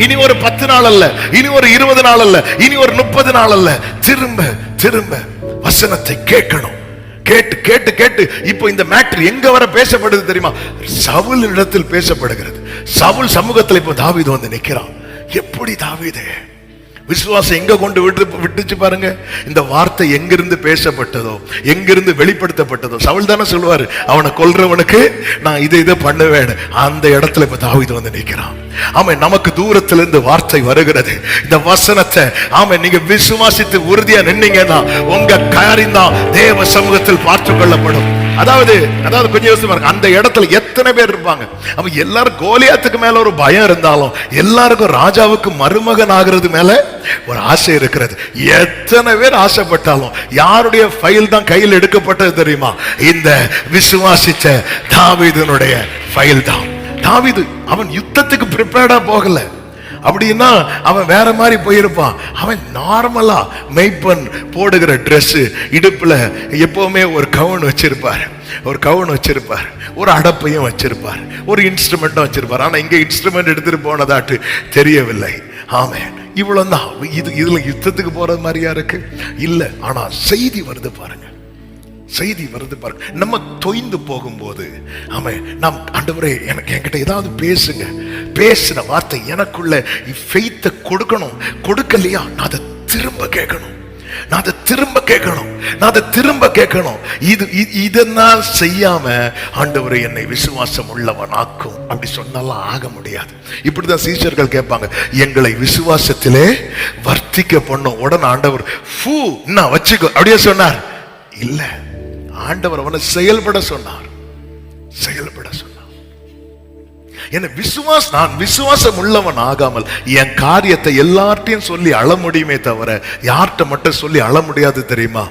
இனி ஒரு 10 நாள் அல்ல, இனி ஒரு 20 நாள் அல்ல, இனி ஒரு 30 நாள் அல்ல. திரும்ப திரும்ப வசனத்தை கேட்கணும். கேட்டு கேட்டு கேட்டு இப்போ இந்த மேட்டர் எங்க வர பேசப்படுது தெரியுமா? சவுல் இடத்தில் பேசப்படுகிறது. சவுல் சமூகத்தில் இப்போ தாவீது வந்து நிற்கிறான். எப்படி தாவீதே விசுவாசம் எங்க கொண்டு விட்டுச்சு பாருங்க. இந்த வார்த்தை எங்கிருந்து பேசப்பட்டதோ, எங்கிருந்து வெளிப்படுத்தப்பட்டதோ. சவுல் தானே சொல்லுவாரு, அவனை கொல்றவனுக்கு நான் இதை பண்ணுவேன். அந்த இடத்துல இப்ப தாவீது வந்து நிற்கிறான். ஆமா, நமக்கு தூரத்திலிருந்து வார்த்தை வருகிறது. இந்த வசனத்தை ஆமா நீங்க விசுவாசித்து உறுதியா நின்னீங்கன்னா உங்க காரியம் தான் தேவ சமூகத்தில் பார்த்துக் கொள்ளப்படும். அதாவது கொஞ்சம் யோசிச்சு, அந்த இடத்துல எத்தனை பேர் இருப்பாங்க? அப்ப எல்லாரும் கோலியாத்துக்கு மேல ஒரு பயம் இருந்தாலும் எல்லாருக்கும் ராஜாவுக்கு மருமகன் ஆகிறது மேல ஒரு ஆசை இருக்கிறது. எத்தனை பேர் ஆசைப்பட்டாலும் யாருடைய ஃபைல் தான் கையில் எடுக்கப்பட்டது தெரியுமா? இந்த விசுவாசிச்ச தாவீதுனுடைய ஃபைல் தான். தாவீது அவன் யுத்தத்துக்கு ப்ரிப்பேர்டா போகல. அப்படின்னா அவன் வேற மாதிரி போயிருப்பான். அவன் நார்மலா மெய்ப்பன் போடுகிற ட்ரெஸ், இடுப்புல எப்பவுமே ஒரு கவுன் வச்சிருப்பார், ஒரு அடப்பையும் வச்சிருப்பார், ஒரு இன்ஸ்ட்ருமெண்ட்டும் வச்சிருப்பார். ஆனா இங்க இன்ஸ்ட்ருமெண்ட் எடுத்துட்டு போனதாட்டு தெரியவில்லை. ஆமென். இவ்வளவுதான். இதுல யுத்தத்துக்கு போறது மாதிரியா இருக்கு இல்ல. ஆனா செய்தி வருது பாருங்க, செய்தி வருது பாருங்க. நம்ம தொய்ந்து போகும்போது ஆமென், நாம் ஆண்டவரே எனக்கு என்கிட்ட ஏதாவது பேசுங்க, பேசின வார்த்தை எனக்குள்ள ஃபெய்த்தை கொடுக்கணும். கொடுக்கலையா நான் அதை திரும்ப கேட்கணும், நான் அதை திரும்ப கேட்கணும், நான் அதை திரும்ப கேட்கணும். இதனால் செய்யாம ஆண்டவரை என்னை விசுவாசம் உள்ளவன் ஆக்கும் அப்படி சொன்னாலும் ஆக முடியாது. இப்படிதான் சீஷர்கள் கேட்பாங்க, எங்களை விசுவாசத்திலே வர்த்திக்க பண்ணும். உடனே ஆண்டவர் ஃபூ நான் வச்சுக்கோ அப்படியே சொன்னார்? இல்ல, ஆண்டவர் அவனை செயல்பட சொன்னார், செயல்பட சொன்னார். என்ன நான் விசுவாசம் உள்ளவன் ஆகாமல் என் காரியத்தை எல்லார்ட்டையும் சொல்லி அழ முடியுமே தவிர யார்கிட்ட மட்டும் சொல்லி அழ முடியாது தெரியுமா?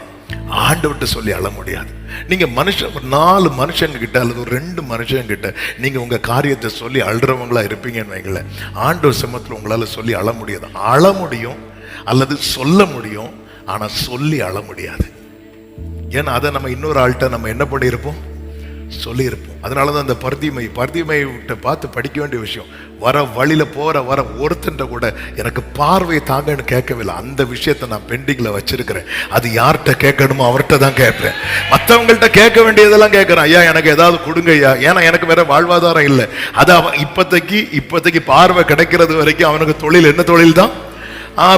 ஆண்டவர்கிட்ட சொல்லி அழ முடியாது. நீங்க மனுஷன் 4 மனுஷங்க கிட்ட அல்லது ஒரு 2 மனுஷங்க கிட்ட நீங்க உங்க காரியத்தை சொல்லி அழுறவங்களா இருப்பீங்கன்னு வைங்களேன், ஆண்டவர் சமத்துல உங்களால சொல்லி அழ முடியாது. அழ முடியும் அல்லது சொல்ல முடியும், ஆனா சொல்லி அழ முடியாது. ஏன்னா அதை நம்ம இன்னொரு ஆள்கிட்ட நம்ம என்ன பண்ணியிருப்போம், சொல்லி இருப்போம். அதனாலதான் அந்த பர்திமை பார்த்து படிக்க வேண்டிய விஷயம். வர வழியில வர ஒருத்தன் கூட எனக்கு பார்வையை தாங்கன்னு கேட்கவில்லை. அந்த விஷயத்தை நான் பெண்டிங்ல வச்சிருக்கிறேன். அது யார்கிட்ட கேட்கணுமோ அவர்கிட்ட தான் கேட்பேன். மற்றவங்கள்ட்ட கேட்க வேண்டியதெல்லாம் கேட்கிறேன். ஐயா எனக்கு ஏதாவது கொடுங்க ஐயா, ஏன்னா எனக்கு வேற வாழ்வாதாரம் இல்லை. அது அவன் இப்போதைக்கு பார்வை கிடைக்கிறது வரைக்கும் அவனுக்கு தொழில் என்ன தொழில் தான்?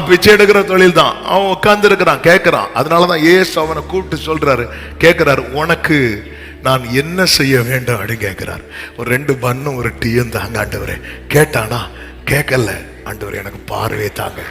பிச்சை எடுக்கிற தொழில் தான். அவன் உட்கார்ந்து இருக்கிறான், கேட்கிறான். அதனாலதான் ஏசு அவனை கூப்பிட்டு சொல்றாரு, கேட்கிறாரு, உனக்கு நான் என்ன செய்ய வேண்டும் அப்படின்னு கேட்கிறார். ஒரு 2 பன்னும் ஒரு டீயும் தாங்க ஆண்டவரே. கேட்டானா? கேட்கல. ஆண்டவரே எனக்கு பார்வையை தாங்க.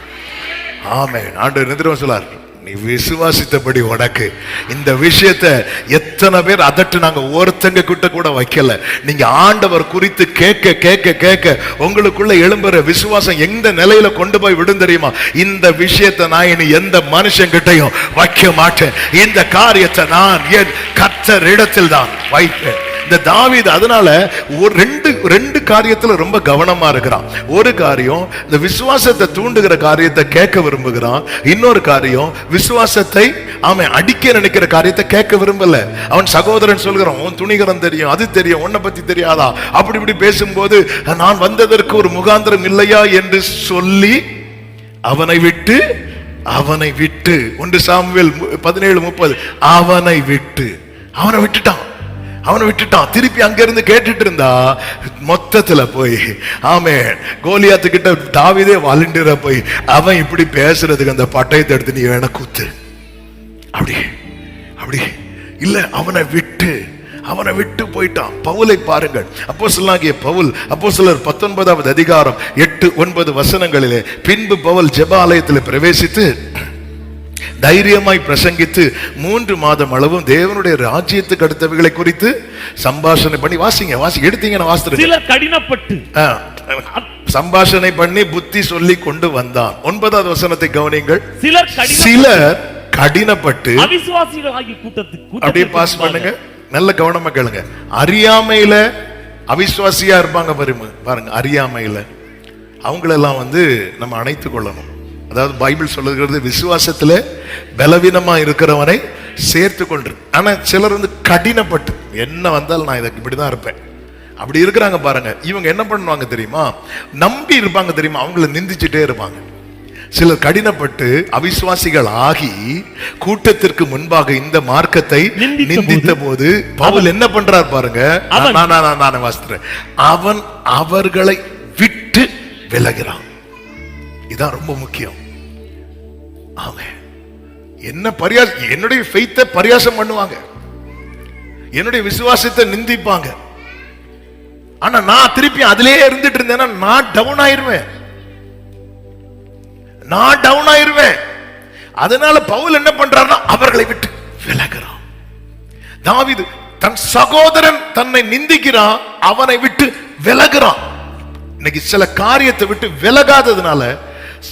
ஆமென். ஆண்டவர் நிதிரவன் சொல்லார், நீ விசுவாசித்தபடி உனக்கு இந்த விஷயத்தை எத்தனை பேர் அதட்டு நாங்க ஒருத்தங்க கிட்ட கூட வைக்கல. நீங்க ஆண்டவர் குறித்து கேட்க கேட்க கேட்க உங்களுக்குள்ள எழும்புற விசுவாசம் எந்த நிலையில கொண்டு போய் விடும் தெரியுமா? இந்த விஷயத்தை நான் இனி எந்த மனுஷன் கிட்டையும் வைக்க மாட்டேன். இந்த காரியத்தை நான் என் கர்த்தர் இடத்தில் தான் வைப்பேன். இந்த தாவீது அதனால ரெண்டு காரியத்துல ரொம்ப கவனமா இருக்கிறான். ஒரு காரியம் இந்த விசுவாசத்தை தூண்டுகிற காரியத்தை கேட்க விரும்புகிறான். இன்னொரு காரியம் விசுவாசத்தை அவன் அடிக்க நினைக்கிற காரியத்தை கேட்க விரும்பல. அவன் சகோதரன் சொல்கிறான், உன் துணிகரம் தெரியும், அது தெரியும், உன்னை பத்தி தெரியாதா? அப்படி இப்படி பேசும்போது நான் வந்ததற்கு ஒரு முகாந்திரம் இல்லையா என்று சொல்லி அவனை விட்டு 1 சாமுவேல் 17:30 அவனை விட்டுட்டான். திருப்பி அங்க இருந்து கேட்டுட்டு இருந்தா மொத்தத்துல போய் ஆமென் கோலியாத்து கிட்ட தாவீதே வாலண்டியரா போய் அவன் இப்படி பேசுறதுக்கு அந்த பட்டயத்தை எடுத்து நீ வேணா குத்து அப்படி இல்ல, அவனை விட்டு போயிட்டான். பவுலை பாருங்கள். அப்போஸ்தலனாகிய பவுல் அப்போஸ்தலர் 19வது அதிகாரம் 8-9 வசனங்களிலே, பின்பு பவுல் ஜெப ஆலயத்தில் பிரவேசித்து தைரியமாய் பிரசங்கித்து 3 மாதம் அளவும் தேவனுடைய ராஜ்யத்துக்கு அடுத்தவைகளை குறித்து சம்பாஷணை பண்ணி வாசிங்க எடுத்தீங்கன்னா வாசித்து
சிலர் கடினப்பட்டு
சம்பாஷணை பண்ணி புத்தி சொல்லி கொண்டு வந்தான். 9வது வசனத்தை கவனிங்கள். சிலர் கடினப்பட்டு
அவிசுவாசிகளாகிய கூட்டத்துக்கு
அப்படியே பாஸ் பண்ணுங்க, நல்ல கவனமா கேளுங்க. அறியாமையில அவிசுவாசியா இருப்பாங்க பாருங்க. அறியாமையில அவங்களெல்லாம் நம்ம அணைத்துக் கொள்ளணும். அதாவது பைபிள் சொல்லுகிறது, விசுவாசத்துல பலவீனமா இருக்கிறவனை சேர்த்து கொண்டு. ஆனா சிலர் கடினப்பட்டு என்ன வந்தாலும் நான் இதுக்கு இப்படிதான் இருப்பேன் அப்படி இருக்கிறாங்க பாருங்க. இவங்க என்ன பண்ணுவாங்க தெரியுமா? நம்பி இருப்பாங்க தெரியுமா? அவங்கள நிந்திச்சுட்டே இருப்பாங்க. சிலர் கடினப்பட்டு அவிசுவாசிகள் ஆகி கூட்டத்திற்கு முன்பாக இந்த மார்க்கத்தை நிந்தித்த போது பவுல் என்ன பண்றார் பாருங்க. நான் வாசிக்கிறேன். அவன் அவர்களை விட்டு விலகிறான். இதான் ரொம்ப முக்கியம். ஆமென். என்ன பரியாசம், என்னுடைய ஃபெய்த்தை பரியாசம் பண்ணுவாங்க, என்னுடைய விசுவாசத்தை நிந்திப்பாங்க. ஆனா நான் திருப்பி அதிலே இருந்துட்டு இருந்தேன்னா நான் டவுன் ஆயிருவேன். அதனால பவுல் என்ன பண்றாருன்னா அவர்களை விட்டு விலகிறான். தாவீது தன் சகோதரன் தன்னை நிந்திக்கிறான், அவனை விட்டு விலகிறான். இன்னைக்கு சில காரியத்தை விட்டு விலகாததுனால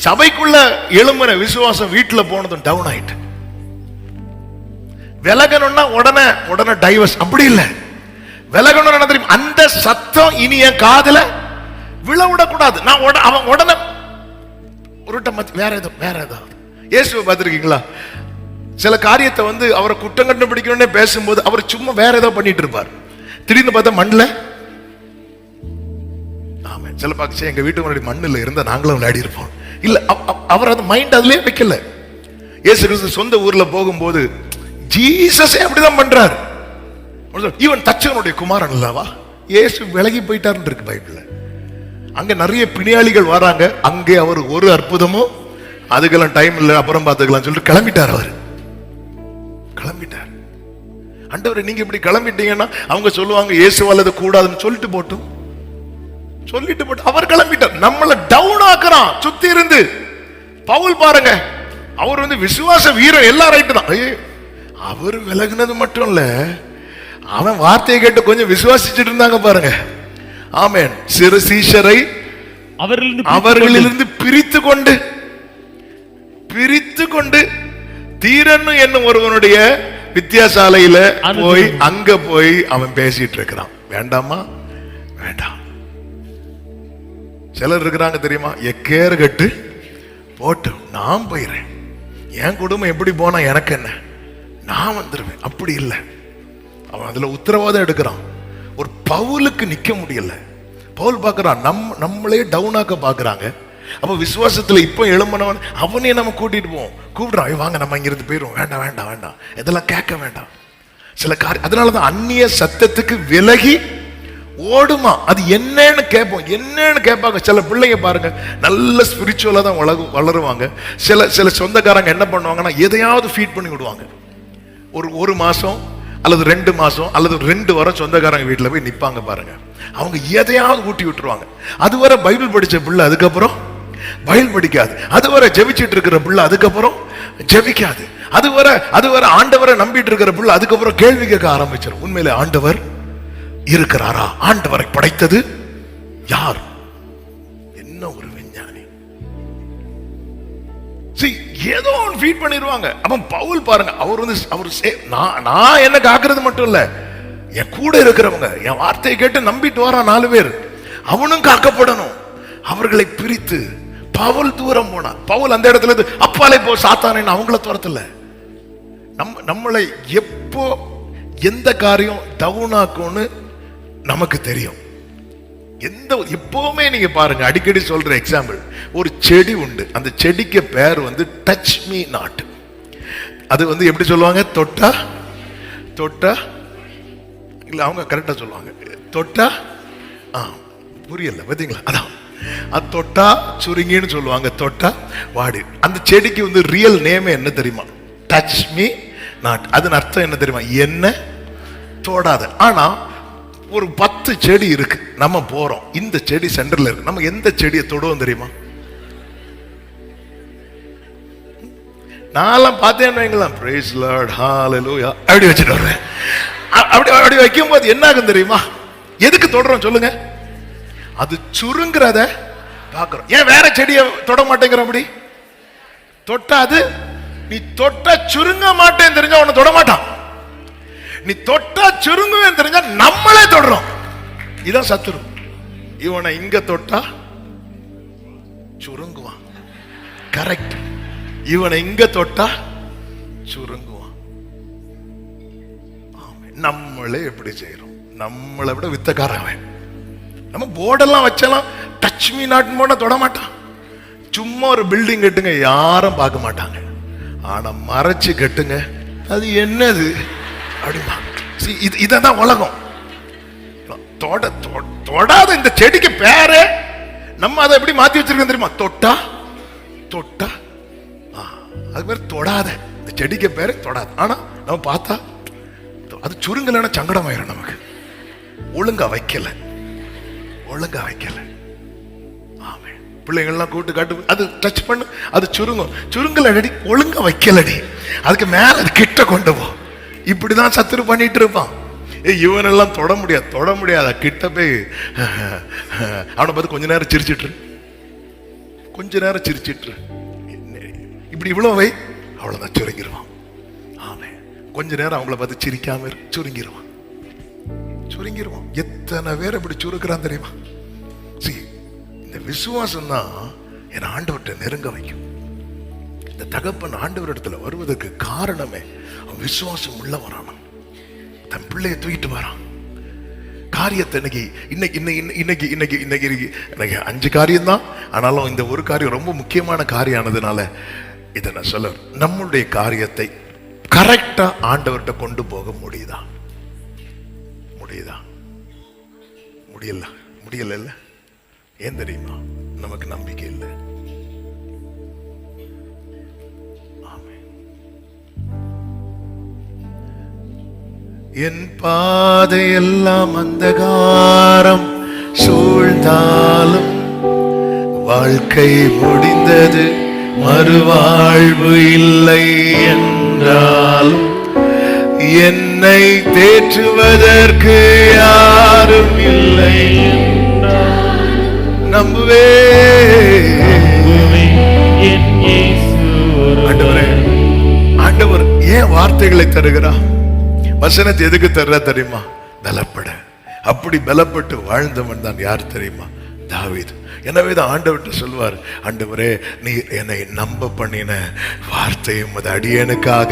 சபைக்குள்ள எழும்புற விசுவாசம் வீட்டுல போனதும் டவுன் ஆயிட்டு. விலகணும்னா உடனே டைவர்ஸ் அப்படி இல்லை. விலகணும் தெரியும், அந்த சத்தம் இனி என் காதுல விழவிடக்கூடாது. அவன் உடனே வேற ஏதாவது இயேசுவை பார்த்திருக்கீங்களா? சில காரியத்தை அவரை குற்றம் கண்டுபிடிக்கணும்னே பேசும்போது அவர் சும்மா வேற ஏதோ பண்ணிட்டு இருப்பார். திடீர்னு பார்த்தா மண்ணில் சில பக்கம் எங்க வீட்டு முன்னாடி மண்ணில் இருந்தா நாங்களும் விளையாடி இருப்போம். இல்ல அவர் அந்த மைண்ட் அதுலயே வைக்கல. இயேசு கிறிஸ்து சொந்த ஊர்ல போகும்போது ஜீசஸே அப்படிதான் பண்றாரு. இவன் தச்சனுடைய குமாரன் அல்லவா? இயேசு விலகி போயிட்டாருன்னு இருக்கு பைபிள்ல. அங்க நிறைய பிணியாளிகள் வராங்க, அங்கே அவர் ஒரு அற்புதமும் அதுக்கெல்லாம் டைம் இல்லை, அப்புறம் பார்த்துக்கலாம் சொல்லிட்டு கிளம்பிட்டார். அவர் கிளம்பிட்டார். ஆண்டவரே நீங்க இப்படி கிளம்பிட்டீங்கன்னா அவங்க சொல்லுவாங்க இயேசுவால அது கூடாதுன்னு சொல்லிட்டு போட்டு அவர் கிளம்பிட்டார். நம்மள டவுன் ஆக்குறான் சுத்தி இருந்து. பவுல் பாருங்க, அவர் வந்து விசுவாச வீரன், எல்லாம் ரைட்டு தான். அவர் விலகுனது மட்டும் இல்ல, அவன் வார்த்தையை கேட்டு கொஞ்சம் விசுவாசிச்சுட்டு இருந்தாங்க பாருங்க. ஆமென். சிறு சீஷரை அவர்களிலிருந்து பிரித்து கொண்டு தீரன்னு என்னும் ஒருவனுடைய வித்தியாசாலையில போய் அங்க போய் அவன் பேசிட்டு இருக்கிறான். வேண்டாமா? வேண்டாம். சிலர் இருக்கிறாங்க தெரியுமா, எக்கேறு கட்டு போட்டு நான் போயிடுறேன், என் குடும்பம் எப்படி போனா எனக்கு என்ன, நான் வந்துருவேன். அப்படி இல்லை. அவன் அதுல உத்தரவாதம் எடுக்கிறான். ஒரு பவுலுக்கு நிக்க முடியல. பவுல் பாக்குறான், நம்மளே டவுன் ஆக்க பாக்குறாங்க. அப்ப விசுவாசத்துல இப்ப எழும்பனவன் அவனே நம்ம கூட்டிட்டு போவோம், கூப்பிடுறான், வாங்க நம்ம இங்கிருந்து போயிடுவோம். வேண்டாம் வேண்டாம் வேண்டாம், இதெல்லாம் கேட்க வேண்டாம். சில காரியம் அதனாலதான் அந்நிய சத்தத்துக்கு விலகி ஓடுமா. அது என்னன்னு கேட்போம், என்னன்னு கேட்பாங்க. சில பிள்ளைங்க பாருங்க நல்ல ஸ்பிரிச்சுவலா தான் வளருவாங்க. சில சொந்தக்காரங்க என்ன பண்ணுவாங்கன்னா எதையாவது ஃபீட் பண்ணி விடுவாங்க. ஒரு மாசம் அல்லது 2 மாசம் அல்லது 2 வாரம் சொந்தக்காரங்க வீட்டுல போய் நிப்பாங்க பாருங்க. அவங்க எதையாவது ஊட்டி விட்டுருவாங்க. அதுவரை பைபிள் படிச்ச பிள்ளை அதுக்கப்புறம் பைபிள் படிக்காது. அதுவரை ஜெபிச்சிட்டு இருக்கிற பிள்ளை அதுக்கப்புறம் ஜெபிக்காது. அதுவரை ஆண்டவரை நம்பிட்டு இருக்கிற பிள்ளை அதுக்கப்புறம் கேள்வி கேட்க ஆரம்பிச்சிடும். உண்மையிலே ஆண்டவர் இருக்கிறாரா? ஆண்டவரை படைத்தது யார்? என்ன ஒரு விஞ்ஞானி! ஏதோ ஒன்று ஃபீட் பண்ணிடுவாங்க. அவன் பவுல் பாருங்க, அவர் வந்து நான் என்ன காக்குறது மட்டும் இல்ல, என் கூட இருக்கிறவங்க என் வார்த்தையை கேட்டு நம்பிட்டு வரான் 4 பேர், அவனும் காக்கப்படணும். அவர்களை பிரித்து பவுல் தூரம் போனான். பவுல் அந்த இடத்துல இருந்து அப்பாலே போ சாத்தானே அவங்கள துரத்தல. நம்மளை எப்போ எந்த காரியம் டவுன் ஆக்கும்னு நமக்கு தெரியும். எப்பவுமே நீங்க பாருங்க, அடிக்கடி சொல்ற எக்ஸாம்பிள், ஒரு செடி உண்டு. அந்த செடிக்கு பேர் வந்து டச் மீ நாட். அது வந்து எப்படி சொல்லுவாங்க? தொட்டா இல்ல, அவங்க கரெக்டா சொல்லுவாங்க தொட்டா. புரியல பாத்தீங்களா? அதான் அது தொட்டா சுருங்கின்னு சொல்லுவாங்க, தொட்டா வாடி. அந்த செடிக்கு வந்து ரியல் நேம் என்ன தெரியுமா? Touch me not. அதன் அர்த்தம் என்ன தெரியுமா? என்ன தொடாத. ஆனா ஒரு 10 செடி இருக்கு, நம்ம போறோம், இந்த செடி சென்டர்ல இருக்கு, நம்ம எந்த செடியை தொடுவோம் தெரியுமா? நான் பார்த்தேன்னு வைங்களேன், பிரைஸ் லார்ட் ஹalleluya அப்படி வச்சுட்டு வருவேன். அப்படி வைக்கும் போது என்ன ஆகும் தெரியுமா? எதுக்கு தொடறோம் சொல்லுங்க? அது சுருங்குறத பாக்குறோம். ஏன் வேற செடியை தொட மாட்டேங்கிற? அப்படி தொட்டாது. நீ தொட்டா சுருங்க மாட்டேன்னு தெரிஞ்சா உன்னை தொட மாட்டான். நீ தொட்டா சுருங்குவேன்னு தெரிஞ்சா நம்மளே தொடறோம். இதான் சத்துரு. இவனை இங்க தொட்டா சுருங்குவான். கரெக்ட். இவனை இங்க தொட்டா சுருங்குவான். நம்மளே எப்படி செய்யறோம்? நம்மளை விட வித்தக்காரன். நம்ம போர்டெல்லாம் வச்சலாம், டச் மீ நாட் போனா தொட மாட்டான். சும்மா ஒரு பில்டிங் கட்டுங்க, யாரும் பார்க்க மாட்டாங்க. ஆனா மறைச்சு கட்டுங்க, அது என்னது அப்படிமா. இதான் உலகம். தொடாத இந்த செடிக்கு பேரு நம்ம அதை எப்படி மாத்தி வச்சிருக்கோம் தெரியுமா? தொட்டா அது பேர் தொடாத. இந்த செடிக்கு பேரு தொடாத. ஆனா நம்ம பார்த்தா அது சுருங்கலன்னா சங்கடம் ஆயிரும் நமக்கு. ஒழுங்கா வைக்கல. ஆமே. பிள்ளைங்கள்லாம் கூட்டு காட்டு, அது டச் பண்ணு, அது சுருங்கலடி, ஒழுங்கா வைக்கலடி, அதுக்கு மேல அது கிட்ட கொண்டு போ. இப்படிதான் சத்துரு பண்ணிட்டு இருப்பான். இவனெல்லாம் தொட முடியாத கிட்ட போய் அவனை பார்த்து கொஞ்ச நேரம் சிரிச்சிட்டு இப்படி இவ்வளவு வை, அவ்வளவுதான் சுருங்கிடுவான். ஆமே. கொஞ்ச நேரம் அவங்கள பார்த்து சிரிக்காம சுருங்கிடுவான். எத்தனை பேர் இப்படி சுருக்கிறான் தெரியுமா? இந்த விசுவாசம் தான் என் ஆண்டவர்கிட்ட நெருங்க வைக்கும். இந்த தகப்பன் ஆண்டவர் இடத்துல வருவதற்கு காரணமே அவன் விசுவாசம் உள்ள வரான். தன் பிள்ளையை தூக்கிட்டு வரான். காரியத்தை இன்னைக்கு 5 காரியம் தான். ஆனாலும் இந்த ஒரு காரியம் ரொம்ப முக்கியமான காரியம் ஆனதுனால இதை நான் சொல்ல, நம்முடைய காரியத்தை கரெக்டா ஆண்டவர்கிட்ட கொண்டு போக முடியுதா? முடியல. ஏன் தெரியுமா? நமக்கு நம்பிக்கை இல்லை. என் பாதையெல்லாம் அந்தகாரம் சூழ்ந்தாலும் வாழ்க்கை முடிந்தது, மறுவாழ்வு இல்லை என்றாலும் என்னை தேற்றுவதற்கு யாரும் இல்லை நம்புவே. ஆண்டவர் ஏன் வார்த்தைகளை தருகிறார்? வசனத்தை எதுக்கு தர்ற தெரியுமா? பலப்பட. அப்படி பலப்பட்டு வாழ்ந்தவன் தான் யார் தெரியுமா? தாவீது. எனவேதான் ஆண்டவர்கிட்ட சொல்வார், ஆண்டவரே நீர் என்னை நம்ப பண்ணின வார்த்தையும் அது அடியனுக்காக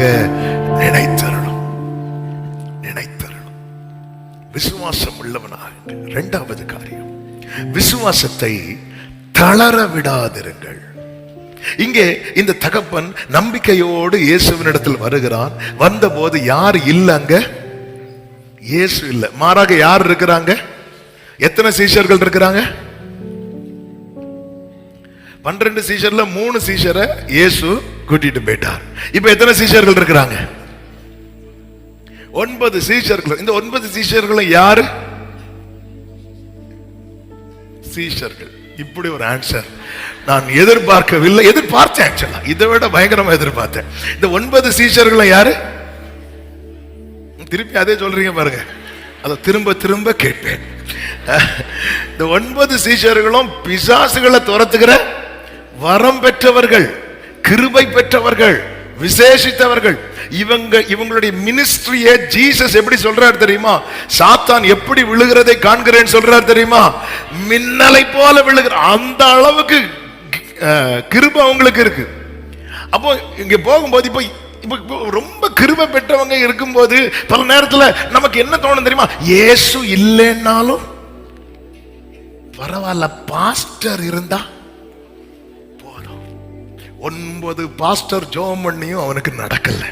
நினைத்தரணும். விசுவாசம் உள்ளவனாக. இரண்டாவது காரியம், விசுவாசத்தை தளர விடாதிருங்கள். இங்கே இந்த தகப்பன் நம்பிக்கையோடு இயேசுவினிடத்தில் வருகிறான். வந்தபோது யார் இல்ல? அங்க இயேசு இல்ல, மாறாக யார் இருக்கிறாங்க? எத்தனை சீஷர்கள் இருக்கிறாங்க? 12 சீஷர்ல 3 சீஷரை இயேசு கூட்டிட்டு போயிட்டார். இப்ப எத்தனை சீஷர்கள் இருக்கிறாங்க? 9 சீஷர்கள். இந்த 9 சீஷர்களும் யாரு? சீஷர்கள். இப்படி ஒரு ஆன்சர் நான் எதிர்பார்க்கவில்லை. எதிர்பார்த்தேன், ஆக்சுவலா இதை விட பயங்கரமா எதிர்பார்த்தேன். இந்த 9 சீஷர்களும் யாரு? திருப்பி அதே சொல்றீங்க பாருங்க, அதை திரும்ப திரும்ப கேட்பேன். இந்த 9 சீஷர்களும் பிசாசுகளை துரத்துகிற வரம் பெற்றவர்கள், கிருபை பெற்றவர்கள், விசேஷித்தவர்கள். இவங்களுடைய மினிஸ்ட்ரியை ஜீசஸ் எப்படி சொல்றாரு தெரியுமா? சாத்தான் எப்படி விழுகிறதை காண்கிறேன்னு சொல்றாரு தெரியுமா? மின்னலை போல விழுகிற அந்த அளவுக்கு கிருபை அவங்களுக்கு இருக்கு. அப்போ இங்க போகும்போது இப்ப ரொம்ப கிருபை பெற்றவங்க இருக்கும்போது பல நேரத்துல நமக்கு என்ன தோணும் தெரியுமா? இயேசு இல்லைன்னாலும் பரவாயில்ல, பாஸ்டர் இருந்தா போதும். 9 பாஸ்டர் ஜெபம் பண்ணியும் அவனுக்கு நடக்கல.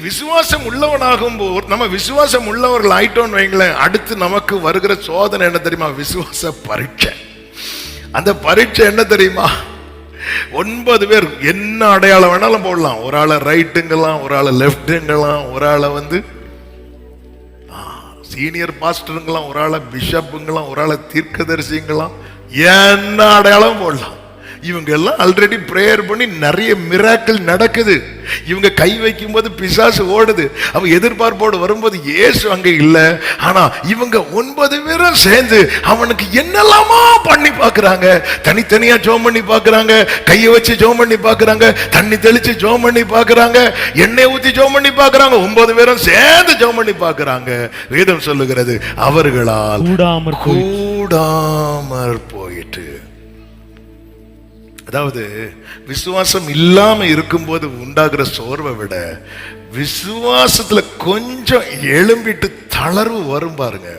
விசுவாசம் உள்ளவனாகும் போது, நம்ம விசுவாசம் உள்ளவர்கள் ஆயிட்டோம்னு வைங்களேன், அடுத்து நமக்கு வருகிற சோதனை என்ன தெரியுமா? விசுவாச பரீட்சை. அந்த பரீட்சை என்ன தெரியுமா? 9 பேர் என்ன அடையாளம் வேணாலும் போடலாம். ஒரு ஆளை ரைட்டுங்கலாம், ஒரு ஆளை லெப்டுங்கலாம், ஒரு ஆளை சீனியர் பாஸ்டருங்களாம், ஒரு ஆளை பிஷப்புங்களாம், ஒரு ஆளை தீர்க்கதரிசிங்களாம், என்ன அடையாளம் போடலாம். இவங்க எல்லாம் ஆல்ரெடி பிரேயர் பண்ணி நிறைய மிராக்கிள் நடக்குது. இவங்க கை வைக்கும் போது பிசாசு ஓடுது. அவ எதிர்பார்ப்போடு வரும்போது இயேசு அங்க இல்ல. ஆனா இவங்க 9 பேரும் சேர்ந்து அவனுக்கு என்னெல்லாமா பண்ணி பாக்குறாங்க. தனித்தனியா ஜெபம் பண்ணி பாக்குறாங்க, கையை வச்சு ஜெபம் பண்ணி பாக்குறாங்க, தண்ணி தெளிச்சு ஜெபம் பண்ணி பாக்குறாங்க, எண்ணெய் ஊத்தி ஜெபம் பண்ணி பாக்குறாங்க. 9 பேரும் சேர்ந்து ஜெபம் பண்ணி பாக்குறாங்க. வேதம் சொல்லுகிறது, அவர்களால் கூடாமற் போயிட்டு. அதாவது விசுவாசம் இல்லாம இருக்கும்போது உண்டாகிற சோர்வை விட விசுவாசத்துல கொஞ்சம் எழும்பிட்டு தளர்வு வரும் பாருங்க,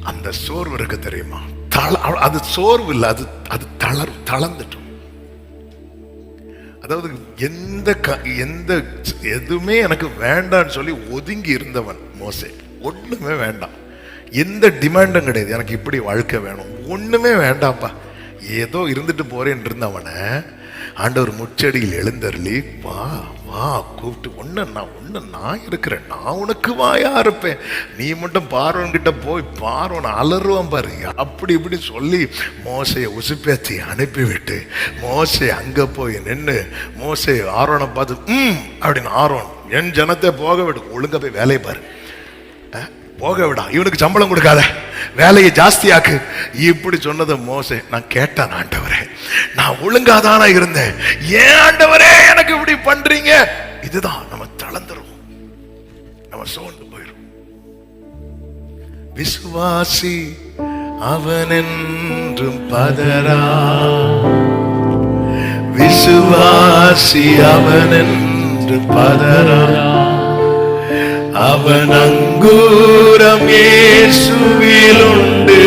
அந்த சோர்வு இருக்கு தெரியுமா? அது சோர்வு இல்ல, அது தளர்ந்துட்டும். அதாவது எந்த எதுவுமே எனக்கு வேண்டான்னு சொல்லி ஒதுங்கி இருந்தவன் மோசே. ஒண்ணுமே வேண்டாம், எந்த டிமாண்டும் கிடையாது. எனக்கு இப்படி வாழ்க்கை வேணும், ஒண்ணுமே வேண்டாம்ப்பா, ஏதோ இருந்துட்டு போறேன் இருந்தவனை ஆண்டவர் முச்சடியில் எழுந்தருளி, வா வா கூப்பிட்டு, ஒன்னு நான் இருக்கிறேன், நான் உனக்கு வாயா இருப்பேன், நீ மட்டும் பார்வன் கிட்ட போய் பார்வன் அலறுவான் பாரு, அப்படி இப்படி சொல்லி மோசையை உசுப்பேத்தி அனுப்பிவிட்டு மோசை அங்க போய் நின்று மோசை ஆரோனை பார்த்து அப்படின்னு, ஆரோன் என் ஜனத்தை போக விடு, ஒழுங்கா போய் வேலையை பாரு, போக விடா, இவனுக்கு சம்பளம் கொடுக்காத, வேலையை ஜாஸ்தியாக்கு, இப்படி சொன்னது மோசே. நான் கேட்டேன், ஆண்டவரே நான் ஒழுங்காதானா இருந்தேன், ஏன் ஆண்டவரே எனக்கு இப்படி பண்றீங்க? இதுதான் நம்ம தளர்ந்துரும், நம்ம சோர்ந்து போயிரும். விசுவாசி அவன் என்றும் பதரா, விசுவாசி அவன் என்று பதரா, அவன் அங்கூரம் இயேசுவில் உண்டு,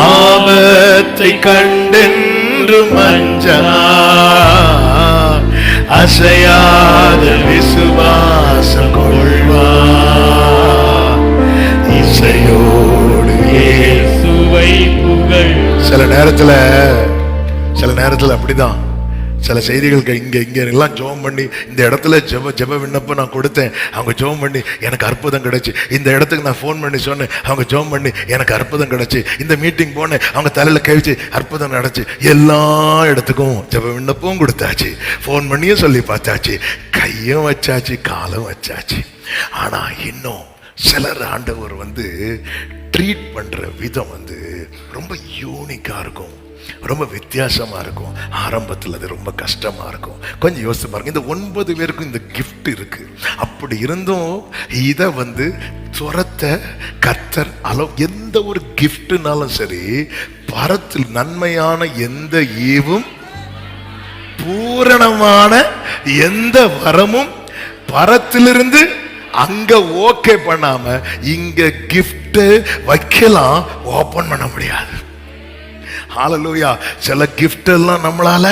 ஆபத்தை கண்டென்று ஒன்றும் அஞ்சா அசையாத விசுவாசம் கொள்வா இசையோடு
இயேசுவை புகழ்.
சில நேரத்துல அப்படிதான் சில செய்திகள் இங்க எல்லாம் ஜெபம் பண்ணி இந்த இடத்துல ஜெப விண்ணப்பம் நான் கொடுத்தேன், அவங்க ஜெபம் பண்ணி எனக்கு அற்புதம் கிடைச்சு. இந்த இடத்துக்கு நான் ஃபோன் பண்ணி சொன்னேன், அவங்க ஜெபம் பண்ணி எனக்கு அற்புதம் கிடைச்சு. இந்த மீட்டிங் போனேன், அவங்க தலையில கழிச்சு அற்புதம் நடச்சு. எல்லா இடத்துக்கும் ஜெப விண்ணப்பம் கொடுத்தாச்சு, ஃபோன் பண்ணியும் சொல்லி பார்த்தாச்சு, கையும் வச்சாச்சு, காலும் வச்சாச்சு. ஆனா இன்னும் சிலர் ஆண்டவர் ட்ரீட் பண்ற விதம் ரொம்ப யூனிக்கா இருக்கும், ரொம்ப வித்தியாசமா இருக்கும். ஆரம்பத்தில் அது ரொம்ப கஷ்டமா இருக்கும். கொஞ்சம் யோசிச்சு பாருங்க, இந்த 9 பேருக்கும் இந்த கிஃப்ட் இருக்கு. அப்படி இருந்தும் இதை துரத்த கர்த்தர் எந்த ஒரு கிஃப்ட்னாலும் சரி, பரத்தில் நன்மையான எந்த ஈவும் பூரணமான எந்த வரமும் பரத்திலிருந்து அங்க ஓகே பண்ணாம இங்க கிஃப்ட் வைக்கலாம், ஓபன் பண்ண முடியாது. ஹல்லேலூயா. சில கிஃப்ட் எல்லாம் நம்மளால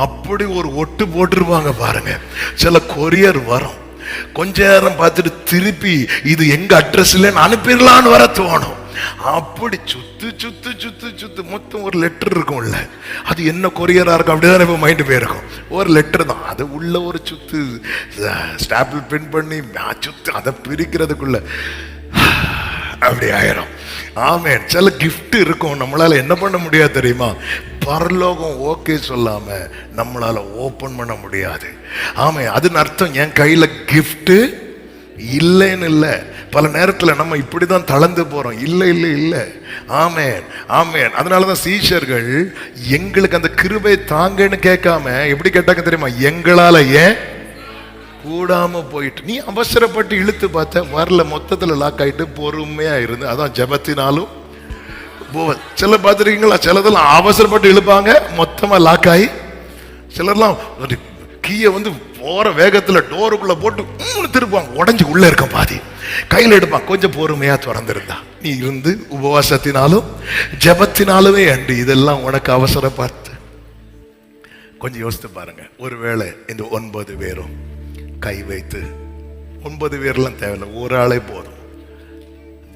அப்படி ஒரு ஒட்டு போட்டுருவாங்க பாருங்க. சில கொரியர் வரும், கொஞ்ச நேரம் பார்த்துட்டு திருப்பி இது எங்க அட்ரஸ்ல அனுப்பிடலான்னு வர தோணும். அப்படி சுத்து சுத்து சுத்து சுத்து மொத்தம் ஒரு லெட்டர் இருக்கும்ல, அது என்ன கொரியரா இருக்கும் அப்படிதான் இப்ப மைண்ட் போயிருக்கும். ஒரு லெட்டர் தான், அது உள்ள ஒரு சுத்து ஸ்டாப்பிள் பிரிண்ட் பண்ணி சுத்து அதை பிரிக்கிறதுக்குள்ள அப்படி ஆயிரும். ஆமென். சில கிஃப்ட் இருக்கும், நம்மளால என்ன பண்ண முடியாது தெரியுமா? பரலோகம் ஓகே சொல்லாம நம்மளால ஓபன் பண்ண முடியாது. ஆமென். அதுன்னு அர்த்தம் என் கையில கிஃப்ட் இல்லைன்னு இல்லை. பல நேரத்துல நம்ம இப்படிதான் தளர்ந்து போறோம். இல்ல இல்ல இல்ல. ஆமென் ஆமென். அதனாலதான் சீஷர்கள் எங்களுக்கு அந்த கிருபை தாங்கன்னு கேட்காம எப்படி கேட்டாங்க தெரியுமா? எங்களால ஏன் கூடாம போயிட்டு. நீ அவசரப்பட்டு இழுத்து பார்த்த வரல, மொத்தத்துல லாக் ஆயிட்டு பொறுமையா இருந்து, அதான் ஜெபத்தினாலும் சில பார்த்துருக்கீங்களா? சிலதெல்லாம் அவசரப்பட்டு இழுப்பாங்க, மொத்தமா லாக் ஆகி. சிலர்லாம் கீயை போற வேகத்துல டோருக்குள்ள போட்டு திருப்பாங்க, உடஞ்சி உள்ள இருக்க பாதி கையில் எடுப்பான். கொஞ்சம் பொறுமையா திறந்திருந்தா நீ இருந்து உபவாசத்தினாலும் ஜெபத்தினாலுமே அண்டு இதெல்லாம் உனக்கு அவசரப்பட்டு. கொஞ்சம் யோசித்து பாருங்க, ஒருவேளை இந்த 9 பேரும் கை வைத்து, 9 பேர்லாம் தேவையில்லை, ஒரு ஆளே போதும்,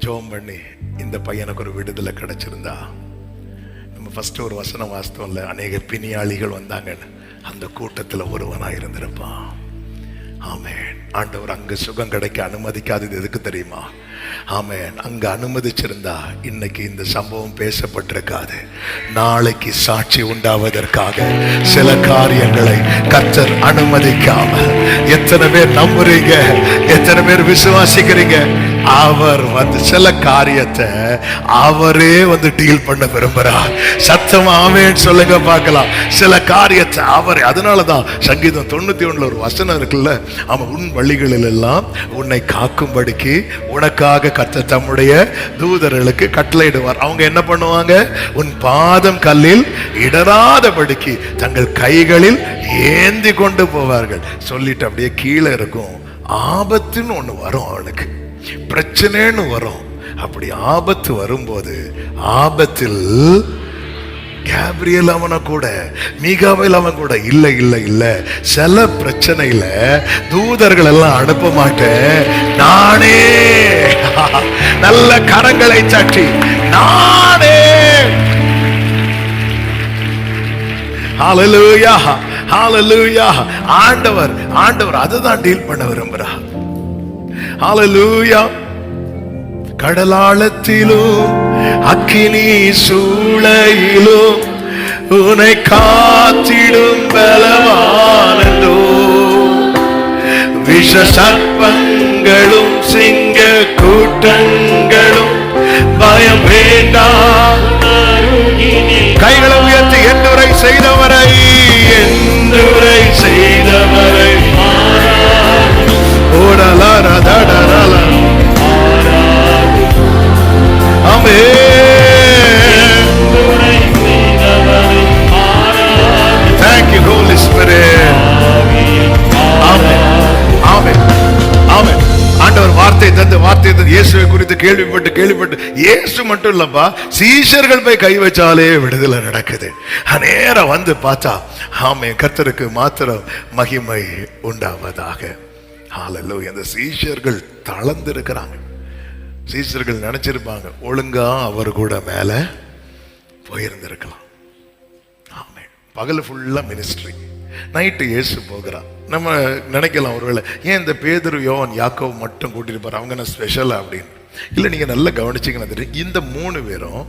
ஜெபம் பண்ணி இந்த பையனுக்கு ஒரு விடுதலை கிடைச்சிருந்தா. நம்ம ஃபர்ஸ்ட் ஒரு வசனம் வாஸ்தவம்ல, அநேக பிணியாளிகள் வந்தாங்கன்னு, அந்த கூட்டத்தில் ஒருவனா இருந்திருப்பான். ஆமென். ஆண்டவர் அங்க சுகம் கிடைக்க அனுமதிக்காதது எதுக்கு தெரியுமா? ஆமென். அங்க அனுமதிச்சிருந்தா இன்னைக்கு இந்த சம்பவம் பேசப்பட்டிருக்காது. நாளைக்கு சாட்சி உண்டாவதற்காக சில காரியங்களை கர்த்தர் அனுமதிக்காம. எத்தனை பேர் நம்புறீங்க? எத்தனை பேர் விசுவாசிக்கிறீங்க? அவர் சில காரியத்தை அவரே டீல் பண்ண விரும்புறார். சத்தமா ஆமென் சொல்லுங்க பார்க்கலாம். சில காரியத்தை அவரே. அதனாலதான் சங்கீதம் 91 ஒரு வசனம் இருக்குல்ல, அவன் உன் வழிகளில் எல்லாம் உன்னை காக்கும்படிக்கு உனக்காக கர்த்தர் தம்முடைய தூதர்களுக்கு கட்டளையிடுவார். அவங்க என்ன பண்ணுவாங்க? உன் பாதம் கல்லில் இடராதபடிக்கு தங்கள் கைகளில் ஏந்தி கொண்டு போவார்கள். சொல்லிட்டு அப்படியே கீழே இருக்கும். ஆபத்துன்னு ஒண்ணு வரும், அவனுக்கு பிரச்சனைன்னு வரும். அப்படி ஆபத்து வரும்போது, ஆபத்தில் கேப்ரியல் அவனை கூட, மீகாவேல் அவன் கூட இல்ல இல்ல இல்ல, சில பிரச்சனையில தூதர்கள் எல்லாம் அனுப்ப மாட்டேன், நானே நல்ல கரங்களை சாட்சி நானே. ஹல்லேலூயா ஹல்லேலூயா. ஆண்டவர் அதுதான் டீல் பண்ண விரும்புறார். ஹல்லேலூயா. கடலாளத்திலும் அக்கினி சூளையிலும் உன்னை காத்திடும் பலவானோ, விஷ சர்ப்பங்களும் சிங்க கூட்டங்களும் பயம் வேண்டாம். கைகளை உயர்த்தி என்றுரை செய்தவரை, என்றுரை செய்தவரை ஓடலாரதடரல. Thank you, Holy Spirit. Amen. Amen. Amen. ஆண்டவர் வார்த்தை தந்து வந்தது இயேசுவை குறித்து கேள்விப்பட்டு இயேசு மட்டும் இல்லப்பா, சீஷர்கள் போய் கை வச்சாலே விடுதலை நடக்குது. நேரம் வந்து பார்த்தா ஆமென், கர்த்தருக்கு மாத்திரம் மகிமை உண்டாவதாக. ஹல்லேலூயா. அந்த சீஷர்கள் தளர்ந்து இருக்கிறாங்க. சீஷர்கள் நினைச்சிருப்பாங்க ஒழுங்கா அவர் கூட மேல போயிருந்திருக்கலாம். ஆமென். பகல் ஃபுல்லா மினிஸ்ட்ரி, நைட்டு இயேசு போகிறான். நம்ம நினைக்கலாம் ஒருவேளை ஏன் இந்த பேதுரு, யோவான், யாக்கோபு மட்டும் கூட்டிட்டு போற, அவங்க என்ன ஸ்பெஷலா அப்படின்னு. இல்லை, நீங்க நல்லா கவனிச்சீங்கன்னா தெரியும், இந்த 3 பேரும்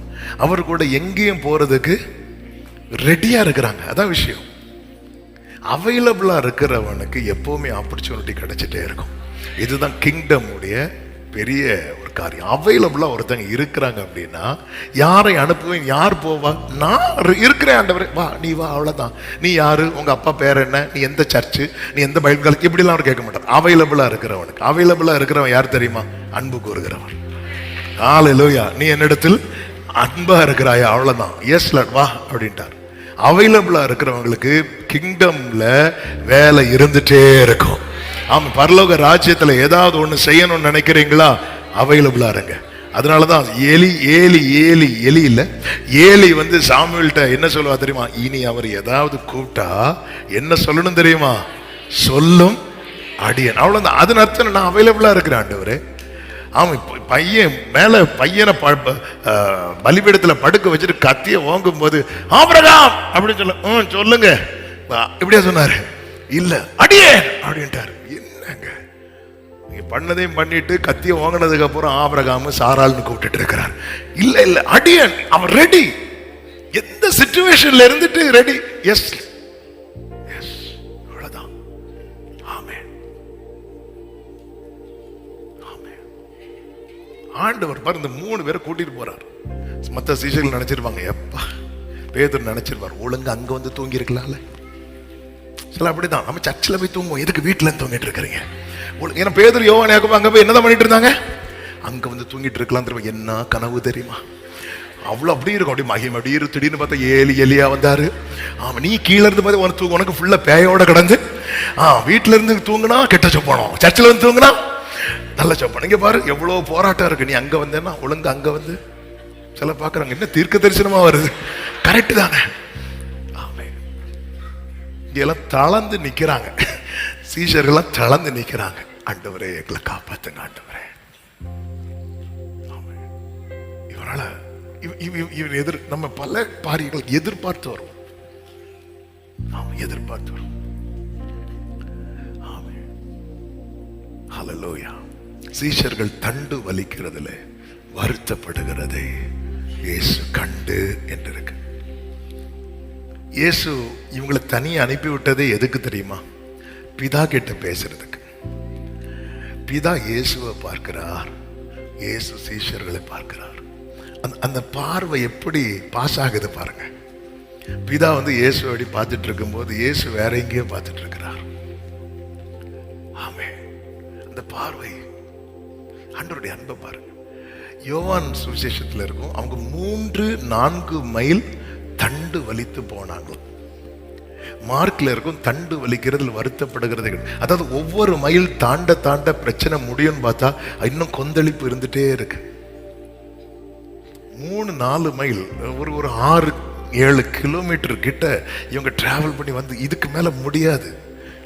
அவர் கூட எங்கேயும் போறதுக்கு ரெடியா இருக்கிறாங்க. அதான் விஷயம். அவைலபிளா இருக்கிறவனுக்கு எப்பவுமே ஆப்பர்ச்சுனிட்டி கிடைச்சிட்டே இருக்கும். இதுதான் கிங்டம் உடைய பெரிய ஒரு காரியம். அவைலபிளா ஒருத்தங்க இருக்கிறாங்க அப்படின்னா யாரை அனுப்புவேன், யார் போவா, நான் இருக்கிறேன் ஆண்டவரே, வா நீ வா, அவ்வளவுதான். நீ யாரு, உங்க அப்பா பேர் என்ன, நீ எந்த சர்ச்சு, நீ எந்த பைபிள் காலேஜ், இப்படிலாம் அவர் கேட்க மாட்டார். அவைலபிளா இருக்கிறவனுக்கு. அவைலபிளா இருக்கிறவன் யார் தெரியுமா? அன்பு கூறுகிறவன். ஹல்லேலூயா. நீ என்னிடத்தில் அன்பா இருக்கிறாயா, அவ்வளவுதான், எஸ் லார்ட் வா அப்படின்ட்டார். அவைலபிளா இருக்கிறவங்களுக்கு கிங்டம்ல வேலை இருந்துட்டே இருக்கும். ஆமா, பரலோக ராஜ்யத்துல ஏதாவது ஒண்ணு செய்யணும்னு நினைக்கிறீங்களா, அவைலபிளா இருங்க. அதனாலதான் ஏலி இல்ல, ஏலி வந்து சாமுவேல்ட்ட என்ன சொல்லுவா தெரியுமா? இனி அவர் ஏதாவது கூப்பிட்டா என்ன சொல்லணும் தெரியுமா? சொல்லும் அடியன். அவ்வளவுதான். அதன் அர்த்தம் நான் அவைலபிளா இருக்கிறேன் ஆண்டவரே. ஆமா, பையன் மேல பையனை பலிபீடத்துல படுக்க வச்சுட்டு கத்திய ஓங்கும் போது ஆபிரகாம் அப்படின்னு சொல்லுங்க இப்படியா சொன்னாரு? இல்ல, அடியே அப்படின்ட்டாரு. என்னங்க நீங்க பண்ணதையும் பண்ணிட்டு கத்திய வாங்கினதுக்கு அப்புறம் ஆபிரகாம் சாராள்னு கூப்பிட்டு இருக்கிறார். இல்ல அடியன், அவன் ரெடி. எந்த சிச்சுவேஷன்ல இருந்துட்டு ரெடி. எஸ், அவ்வளவுதான். ஆமென். ஆண்டவர் பாரு, இந்த 3 பேரை கூட்டிட்டு போறார். மத்த சீஷர்கள் நினைச்சிருப்பாங்க, எப்பா பேதுரு நினைச்சிருப்பார் ஒழுங்கு அங்க வந்து தூங்கி இருக்கலாம்ல. சில அப்படிதான், நம்ம சர்ச்சில் போய் தூங்குவோம், எதுக்கு வீட்டுல தூங்கிட்டு இருக்கிறீங்க? ஏன்னா பேதுரு, யோவான், யாக்கோபு அங்க போய் என்னதான் பண்ணிட்டு இருந்தாங்க? அங்க வந்து தூங்கிட்டு இருக்கலாம். தெரியுமா என்ன கனவு தெரியுமா? அவ்வளவு அப்படி இருக்கும். அப்படி மகிமை அப்படி இரு. திடீர்னு பார்த்தா எலியா வந்தாரு. ஆமா, நீ கீழே இருந்து பார்த்து உனக்கு ஃபுல்லா பேயோட கிடந்து. வீட்டுல இருந்து தூங்குனா கெட்ட சொப்பனம், சர்ச்சில் வந்து தூங்குனா நல்ல சொப்பனம். இங்க பாரு எவ்வளவு போராட்டம் இருக்கு. நீ அங்க வந்தேன்னா ஒழுங்கு அங்க வந்து சில பாக்குறாங்க, என்ன தீர்க்க தரிசனமா வருது. கரெக்ட் தானே? எல்லாம் தளர்ந்து நிக்கிறாங்க. சீஷர்கள்லாம் தளர்ந்து நிக்கிறாங்க. ஆண்டவரே எங்களை காப்பாத்துங்க ஆண்டவரே. இவனால இவன் நம்ம பல காரியங்கள் எதிர்பார்த்து வரும். எதிர்பார்த்து வரும். ஹல்லேலூயா. சீஷர்கள் தண்டு வலிக்கிறதுல வருத்தப்படுகிறதை இயேசு கண்டு என்றிருக்கு. இயேசு இவங்களை தனியே அனுப்பி விட்டதே எதுக்கு தெரியுமா? பிதா கிட்ட பேசுறதுக்கு. பிதா இயேசுவை பார்க்கிறார், இயேசு சீஷர்களை பார்க்கிறார். அந்த பார்வை எப்படி பாஸ் ஆகுது பாருங்க. பிதா வந்து இயேசு அப்படி பார்த்துட்டு இருக்கும் போது இயேசு வேற எங்கேயோ பார்த்துட்டு இருக்கிறார். ஆமே, அந்த பார்வை ஆண்டவருடைய அன்பை பாருங்க. யோவான் சுவிசேஷத்துல இருக்கும், அவங்க 3-4 மைல் தண்டு வலித்து போனாங்க. மார்க்ல இருக்கும் தண்டு வலிக்கிறதுல வருத்தப்படுகிறது. அதாவது ஒவ்வொரு மைல் தாண்ட பிரச்சனை முடியும்னு பார்த்தா இன்னும் கொந்தளிப்பு இருந்துட்டே இருக்கு. 3-4 மைல், ஒரு 6-7 கிலோமீட்டர் கிட்ட இவங்க டிராவல் பண்ணி வந்து இதுக்கு மேல முடியாது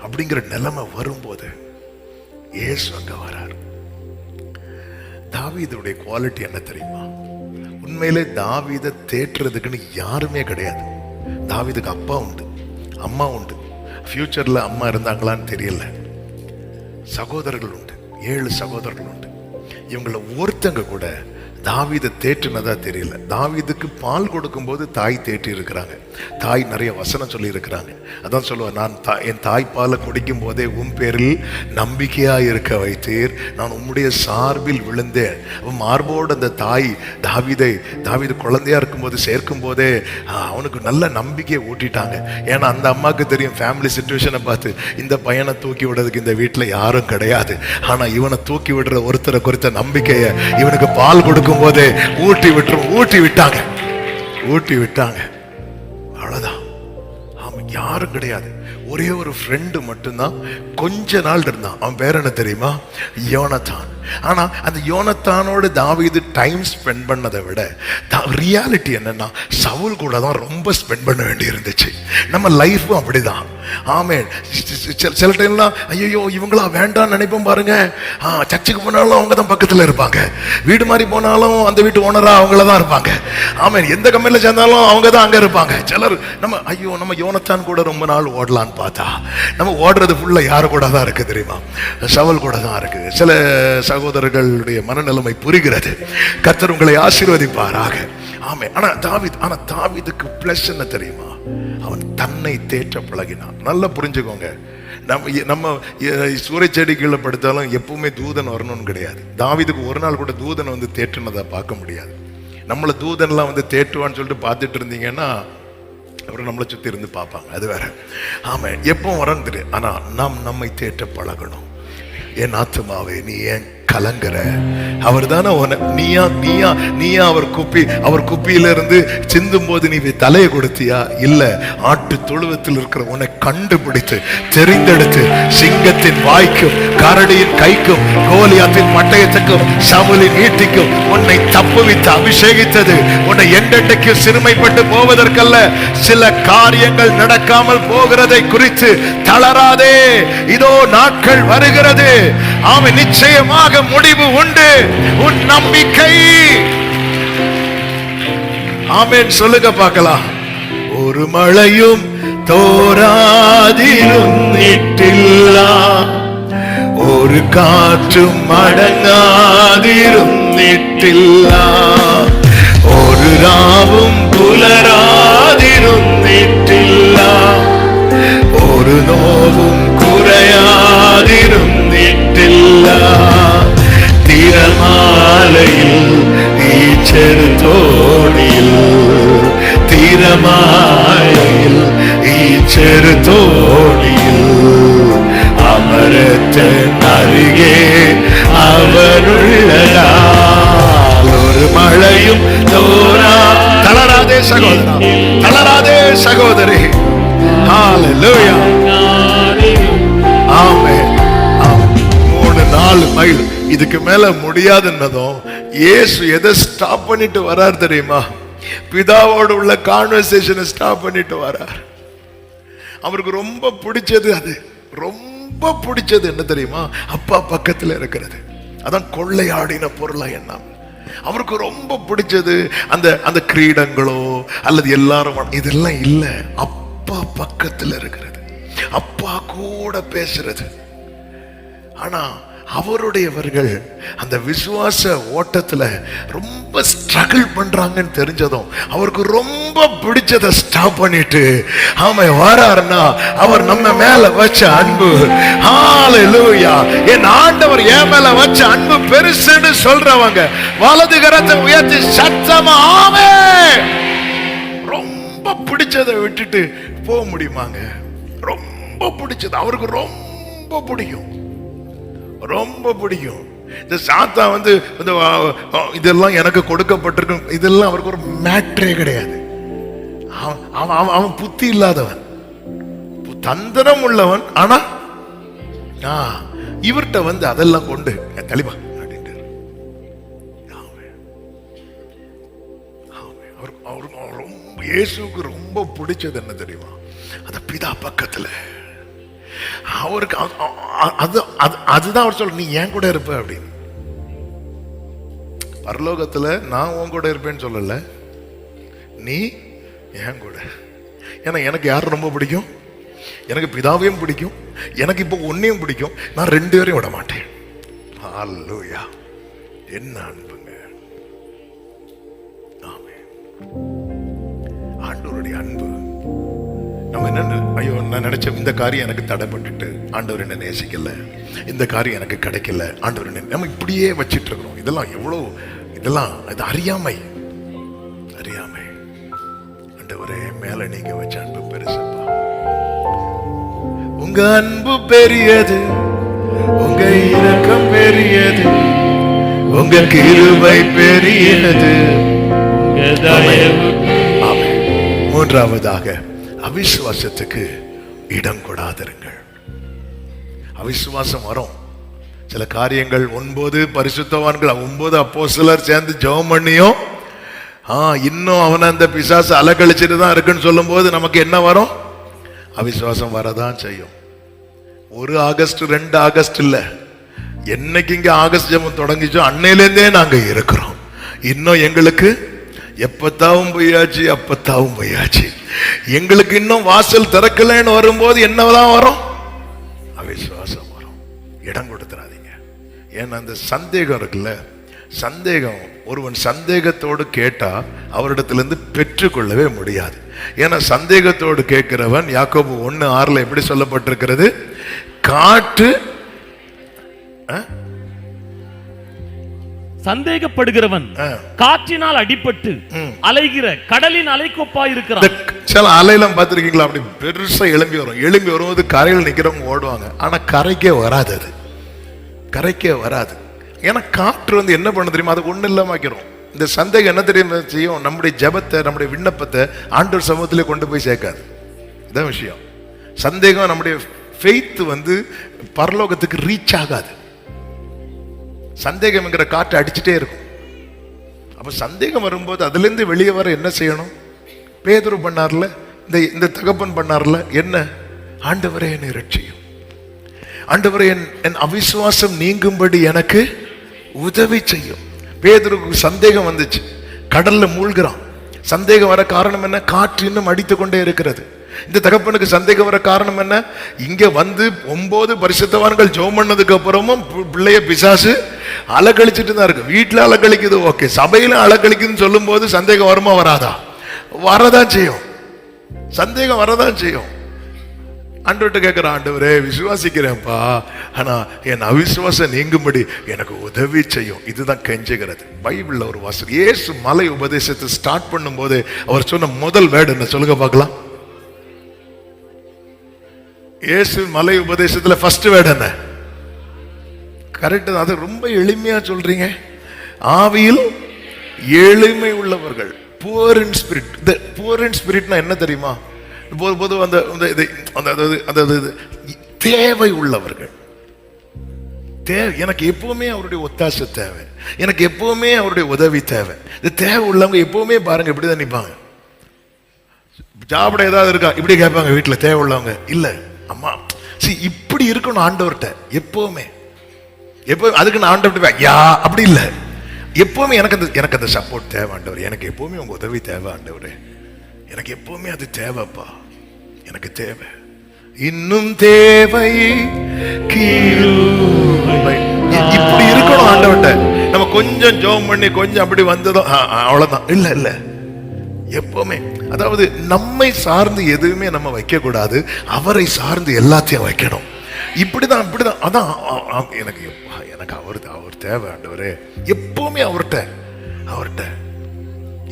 அப்படிங்கிற நிலைமை வரும்போது இயேசு அங்க வரார். தாவீதுடைய குவாலிட்டி என்ன தெரியுமா? உண்மையிலே தாவீதை தேற்றுறதுக்குன்னு யாருமே கிடையாது. தாவீதுக்கு அப்பா உண்டு, அம்மா உண்டு. ஃபியூச்சர்ல அம்மா இருந்தாங்களான்னு தெரியல. சகோதரர்கள் உண்டு, 7 சகோதரர்கள் உண்டு. இவங்கள ஒருத்தங்க கூட தாவீதை தேற்றுனதா தெரியல. தாவீதுக்கு பால் கொடுக்கும் போது தாய் தேற்றி இருக்கிறாங்க. தாய் நிறைய வசனம் சொல்லி இருக்கிறாங்க. அதான் சொல்லுவேன், நான் என் தாய்ப்பாலை குடிக்கும் போதே உன் பேரில் நம்பிக்கையா இருக்க வைத்தீர், நான் உம்முடைய சார்பில் விழுந்தேன். மார்போடு அந்த தாய் தாவீது குழந்தையா இருக்கும்போது சேர்க்கும் போதே அவனுக்கு நல்ல நம்பிக்கையை ஊட்டிட்டாங்க. ஏன்னா அந்த அம்மாவுக்கு தெரியும் ஃபேமிலி சிச்சுவேஷனை பார்த்து, இந்த பையனை தூக்கி விடுறதுக்கு இந்த வீட்டில் யாரும் கிடையாது. ஆனா இவனை தூக்கி விடுற ஒருத்தரை குறித்த நம்பிக்கையை இவனுக்கு பால் கொடுக்கும் போதே ஊட்டி விட்டாங்க. அவ்வளவுதான். ஆமா, யாரும் கிடையாது. ஒரே ஒரு ஃப்ரெண்டு மட்டும்தான் கொஞ்ச நாள் இருந்தான். அவன் பேர் என்ன தெரியுமா? யோனத்தான். ஆனா அந்த யோனத்தானோட தாவீது டைம் ஸ்பெண்ட் பண்ணதை விட ரியாலிட்டி என்னன்னா சவுல் கூட தான் ரொம்ப ஸ்பெண்ட் பண்ண வேண்டி இருந்துச்சு. நம்ம லைஃபும் அப்படிதான். ஆமென். சில டைம்லாம் ஐயோ இவங்களா வேண்டாம்னு நினைப்போம் பாருங்க. சர்ச்சுக்கு போனாலும் அவங்க தான் பக்கத்துல இருப்பாங்க, வீடு மாதிரி போனாலும் அந்த வீட்டு ஓனரா அவங்கள தான் இருப்பாங்க. ஆமென். எந்த கம்பெனில சேர்ந்தாலும் அவங்க தான் அங்க இருப்பாங்க. சிலர் நம்ம யோனத்தான் கூட ரொம்ப நாள் ஓடலான்னு பார்த்தா நம்ம ஓடுறது ஃபுல்லா யாரு கூட தான் இருக்கு தெரியுமா? சவுல் கூட தான் இருக்கு. சில சகோதரர்களுடைய மனநிலைமை புரிகிறது. கர்த்தர் உங்களை ஆசீர்வதிப்பாராக. ஆமென். ஆனா தாவீதுக்கு பிளஸ் என்ன தெரியுமா? அவன் தன்னை தேற்ற பழகினான். நல்லா புரிஞ்சுக்கோங்க. நம்ம சூறை செடி கீழே படுத்தாலும் எப்பவுமே தூதன் வரணும்னு கிடையாது. தாவீதுக்கு ஒரு நாள் கூட தூதன் வந்து தேற்றுனதை பார்க்க முடியாது. நம்மளை தூதன்லாம் வந்து தேற்றுவான்னு சொல்லிட்டு பார்த்துட்டு இருந்தீங்கன்னா அப்புறம் நம்மளை சுத்தி இருந்து பார்ப்பாங்க, அது வேற. ஆமா, எப்போ வரன்னு தெரியும். ஆனா நாம் நம்மை தேற்ற பழகணும். என் ஆத்துமாவே நீ ஏன் கலங்குற? அவர் தானே நீயா நீயா நீயா அவர் குப்பியில இருந்து சிந்தும் போது நீ தலையை கொடுத்தியா? இல்ல, ஆட்டு தொழுவத்தில் இருக்கிற உன்னை கண்டுபிடித்து தெரிந்தெடுத்து சிங்கத்தின் வாய்க்கும் கரடியின் கைக்கும் கோலியாத்தின் மட்டையத்துக்கும் சவுலின் ஈட்டிக்கும் உன்னை தப்புவித்து அபிஷேகித்தது உன்னை என்றென்றைக்கு சிறுமைப்பட்டு போவதற்கல்ல. சில காரியங்கள் நடக்காமல் போகிறதை குறித்து தளராதே. இதோ நாட்கள் வருகிறது. அவன் நிச்சயமாக முடிவு உண்டு. உன் நம்பிக்கை. ஆமென். சொல்லுங்க பார்க்கலாம். ஒரு மழையும் தோராதிருந்திட்டில்ல, ஒரு காற்றும் அடங்காதிருந்திட்டில்ல, ஒரு ராவும் புலராதிருந்திட்டில்ல, ஒரு நோவும் குறையாதிருந்திட்டில்ல, திறமாலையில் ஈச்செரு தோணியில், திறமாலையில் ஈச்செரு தோணியில், அமரத்தின் அருகே அவருள்ளதால் ஒரு மழையும் தோரா. தளராதே சகோதரா, தளராதே சகோதரி. ஹல்லேலூயா. ஆமென். 3-4 மைல் இதுக்கு மேல முடியாதுன்னதும் இயேசு எதை ஸ்டாப் பண்ணிட்டு வரார் தெரியுமா? பிதாவோடு உள்ள கான்வர்சேஷனை ஸ்டாப் பண்ணிட்டு வரார். அவருக்கு ரொம்ப பிடிச்சது, அது ரொம்ப பிடிச்சது என்ன தெரியுமா? அப்பா பக்கத்துல இருக்கிறது. அதான் கொள்ளையாடின பொருளா என்ன அவருக்கு ரொம்ப பிடிச்சது. அந்த கிரீடங்களோ அல்லது எல்லாரும் இதெல்லாம் இல்ல, அப்பா பக்கத்துல இருக்கிறது, அப்பா கூட பேசுறது. ஆனா அவருடையவர்கள் அந்த விசுவாச ஓட்டத்துல ரொம்ப ஸ்ட்ரகிள் பண்றாங்கன்னு தெரிஞ்சதும் அவருக்கு ரொம்ப பிடிச்சதை ஸ்டாப் பண்ணிட்டு ஆமா வராருன்னா அவர் நம்ம மேல வச்ச அன்பு. ஹல்லேலூயா. என் ஆண்டவர் என் மேல வச்ச அன்பு பெருசுன்னு சொல்றவங்க வலது கரத்தை உயர்த்தி சத்தமா ஆமென். ரொம்ப பிடிச்சதை விட்டுட்டு போக முடியுமாங்க? ரொம்ப பிடிச்சது அவருக்கு ரொம்ப பிடிக்கும், ரொம்ப பிடிக்கும். இந்த சாத்தா வந்து இதெல்லாம் எனக்கு கொடுக்கப்பட்டிருக்கும், இதெல்லாம் அவருக்கு ஒரு மேட்ரே கிடையாது. அவன் புத்தி இல்லாதவன், தந்திரம் உள்ளவன். ஆனா இவர்கிட்ட வந்து அதெல்லாம் கொண்டு தெளிவா அப்படின்ட்டு ரொம்ப இயேசுக்கு ரொம்ப பிடிச்சது என்ன தெரியுமா? அந்த பிதா பக்கத்துல அவருக்கு அதுதான் அவர் சொல்ல, நீ ஏன் கூட இருப்ப அப்படின்னு. பரலோகத்துல நான் உன் கூட இருப்பேன்னு சொல்லல, நீ ஏன் கூட. ஏன்னா எனக்கு யாரும் ரொம்ப பிடிக்கும்? எனக்கு பிதாவையும் பிடிக்கும், எனக்கு இப்போ ஒன்னையும் பிடிக்கும். நான் 2 பேரையும் விட மாட்டேன். ஹல்லேலூயா. என்ன அன்புங்க. ஆமென். ஆண்டவருடைய அன்பு. நம்ம என்ன, ஐயோ நான் நினைச்ச இந்த காரியம் எனக்கு தடைப்பட்டுட்டு ஆண்டவர் என்ன நேசிக்கல, இந்த காரியம் எனக்கு கிடைக்கல ஆண்டவர் என்ன, நம்ம இப்படியே வச்சிட்டு இருக்கிறோம். இதெல்லாம் எவ்வளவு, இதெல்லாம் இது அறியாமை. ஆண்டவரே மேல நீங்க வச்ச அன்பு பெருசுப்பா. உங்க அன்பு பெரியது, உங்க இரக்கம் பெரியது, உங்க கிருபை பெரியது. மூன்றாவதாக அவிசுவாசத்துக்கு இடம் கொடாதிருங்கள். அவிசுவாசம் வரும். சில காரியங்கள் 9 பரிசுத்தவான்கள் 9 அப்போஸ்தலர் சேர்ந்து ஜெபம் பண்ணியும் இன்னும் அவனை அந்த பிசாசு அலக்கழிச்சிட்டு தான் இருக்குன்னு சொல்லும் போது நமக்கு என்ன வரும்? அவிசுவாசம் வரதான் செய்யும். 1 ஆகஸ்ட் 2 ஆகஸ்ட் இல்ல, என்னைக்கு இங்க ஆகஸ்ட் ஜெபம் தொடங்கிச்சோ அன்னையிலேருந்தே நாங்க இருக்கிறோம். இன்னும் எங்களுக்கு எப்பத்தாவும் பொய்யாச்சு, அப்பத்தாவும் பொய்யாச்சு. எங்களுக்கு இன்னும் வாசல் திறக்கலன்னு வரும்போது என்னதான் வரும்? அவிசுவாசம் வரும். இடம் கொடுத்துறாதீங்க. ஏன்னா அந்த சந்தேகம் இருக்குல்ல, சந்தேகம், ஒருவன் சந்தேகத்தோடு கேட்டா அவரிடத்திலிருந்து பெற்றுக்கொள்ளவே முடியாது. ஏன்னா சந்தேகத்தோடு கேட்கிறவன் யாக்கோபு 1:6 எப்படி சொல்லப்பட்டிருக்கிறது? காட்டு
சந்தேகப்படுகிறவன் காற்றினால் அடிபட்டு அலைகிற கடலின் அலைக்கோப்பா இருக்கிறான்.
சில அலையெல்லாம் பார்த்திருக்கீங்களா? அப்படி பெருசா எழும்பி வரும். எழும்பி வரும்போது கரையில் நிக்கிறவங்க ஓடுவாங்க. ஆனா கரைக்கே வராது. அது கரைக்கே வராது. ஏன்னா காற்று என்ன பண்ண தெரியுமா? அது ஒண்ணு இல்லாம ஆக்கிறோம். இந்த சந்தேகம் என்ன தெரியுமா செய்யும்? நம்முடைய ஜெபத்தை, நம்முடைய விண்ணப்பத்தை ஆண்டவர் சமூகத்திலே கொண்டு போய் சேர்க்காது. இதான் விஷயம். சந்தேகம் நம்முடைய ஃபெய்த் பரலோகத்துக்கு ரீச் ஆகாது. சந்தேகம் என்கிற காற்று அடிச்சுட்டே இருக்கும். அப்ப சந்தேகம் வரும்போது அதுல இருந்து வெளியே வர என்ன செய்யணும்? பேதுரு பண்ணார்ல, இந்த தகப்பன் பண்ணார்ல, என்ன? ஆண்டவரே என்னை ரட்சியும், ஆண்டவரே என் அவிசுவாசம் நீங்கும்படி எனக்கு உதவி செய்யும். பேதுருக்கு சந்தேகம் வந்துச்சு, கடல்ல மூழ்கிறான். சந்தேகம் வர காரணம் என்ன? காற்று இன்னும் அடித்து கொண்டே இருக்கிறது. இந்த தகப்பனுக்கு சந்தேகம் வர காரணம் என்ன? இங்க 9 பரிசுத்தவான்கள் ஜெபம் பண்ணதுக்கு அப்புறமும் பிள்ளைய பிசாசு அலக்கழிச்சிட்டு தான் இருக்கு. வீட்டுல அலக்கழிக்குது, ஓகே, சபையில அலக்கழிக்குதுன்னு சொல்லும் போது சந்தேகம் வருமா வராதா? வரதான் செய்யும். சந்தேகம் வரதான் செய்யும். ஆண்டவர்கிட்ட கேட்கிற, ஆண்டவரே விசுவாசிக்கிறேன்ப்பா, ஆனா என் அவிசுவாசம் நீங்கும்படி எனக்கு உதவி செய்யும். இதுதான் கெஞ்சுகிறது. பைபிள்ல ஒரு வாசகம், இயேசு மலை உபதேசத்தை ஸ்டார்ட் பண்ணும் போது அவர் சொன்ன முதல் வேர்டு என்ன சொல்லுங்க பார்க்கலாம்? இயேசு மலை உபதேசத்துல ஃபர்ஸ்ட் வேர்டு என்ன? கரெக்ட். அது ரொம்ப எளிமையா சொல்றீங்க. ஆவியில் எளிமை உள்ளவர்கள், poor in spirit. Poor in ஸ்பிரிட்னா என்ன தெரியுமா? பொது தேவை உள்ளவர்கள். எனக்கு எப்பவுமே அவருடைய ஒத்தாசை தேவை, எனக்கு எப்பவுமே அவருடைய உதவி தேவை. இந்த தேவை உள்ளவங்க எப்பவுமே பாருங்க இப்படிதான் நிற்பாங்க. ஜாபட ஏதாவது இருக்கா இப்படி கேட்பாங்க. வீட்டுல தேவை உள்ளவங்க இல்ல, அம்மா இப்படி இருக்கணும் ஆண்டவர்கிட்ட எப்பவுமே. எப்பவும் அதுக்கு நான் ஆண்டவர்கிட்ட யா அப்படி இல்லை, எப்பவுமே எனக்கு அந்த சப்போர்ட் தேவை ஆண்டவர், எனக்கு எப்பவுமே உங்க உதவி தேவை ஆண்டவரே, எனக்கு எப்பவுமே அது தேவைப்பா, எனக்கு தேவை, இன்னும் தேவை இப்படி இருக்கணும் ஆண்டவர்கிட்ட. நம்ம கொஞ்சம் ஜெபம் பண்ணி கொஞ்சம் அப்படி வந்ததும் அவ்வளவுதான். இல்ல இல்ல, எப்பவுமே, அதாவது நம்மை சார்ந்து எதுவுமே நம்ம வைக்க கூடாது, அவரை சார்ந்து எல்லாத்தையும் வைக்கணும். இப்படிதான் இப்படிதான். அதான் எனக்கு அவர் தேவை ஆண்டவரே, எப்பவுமே அவர்கிட்ட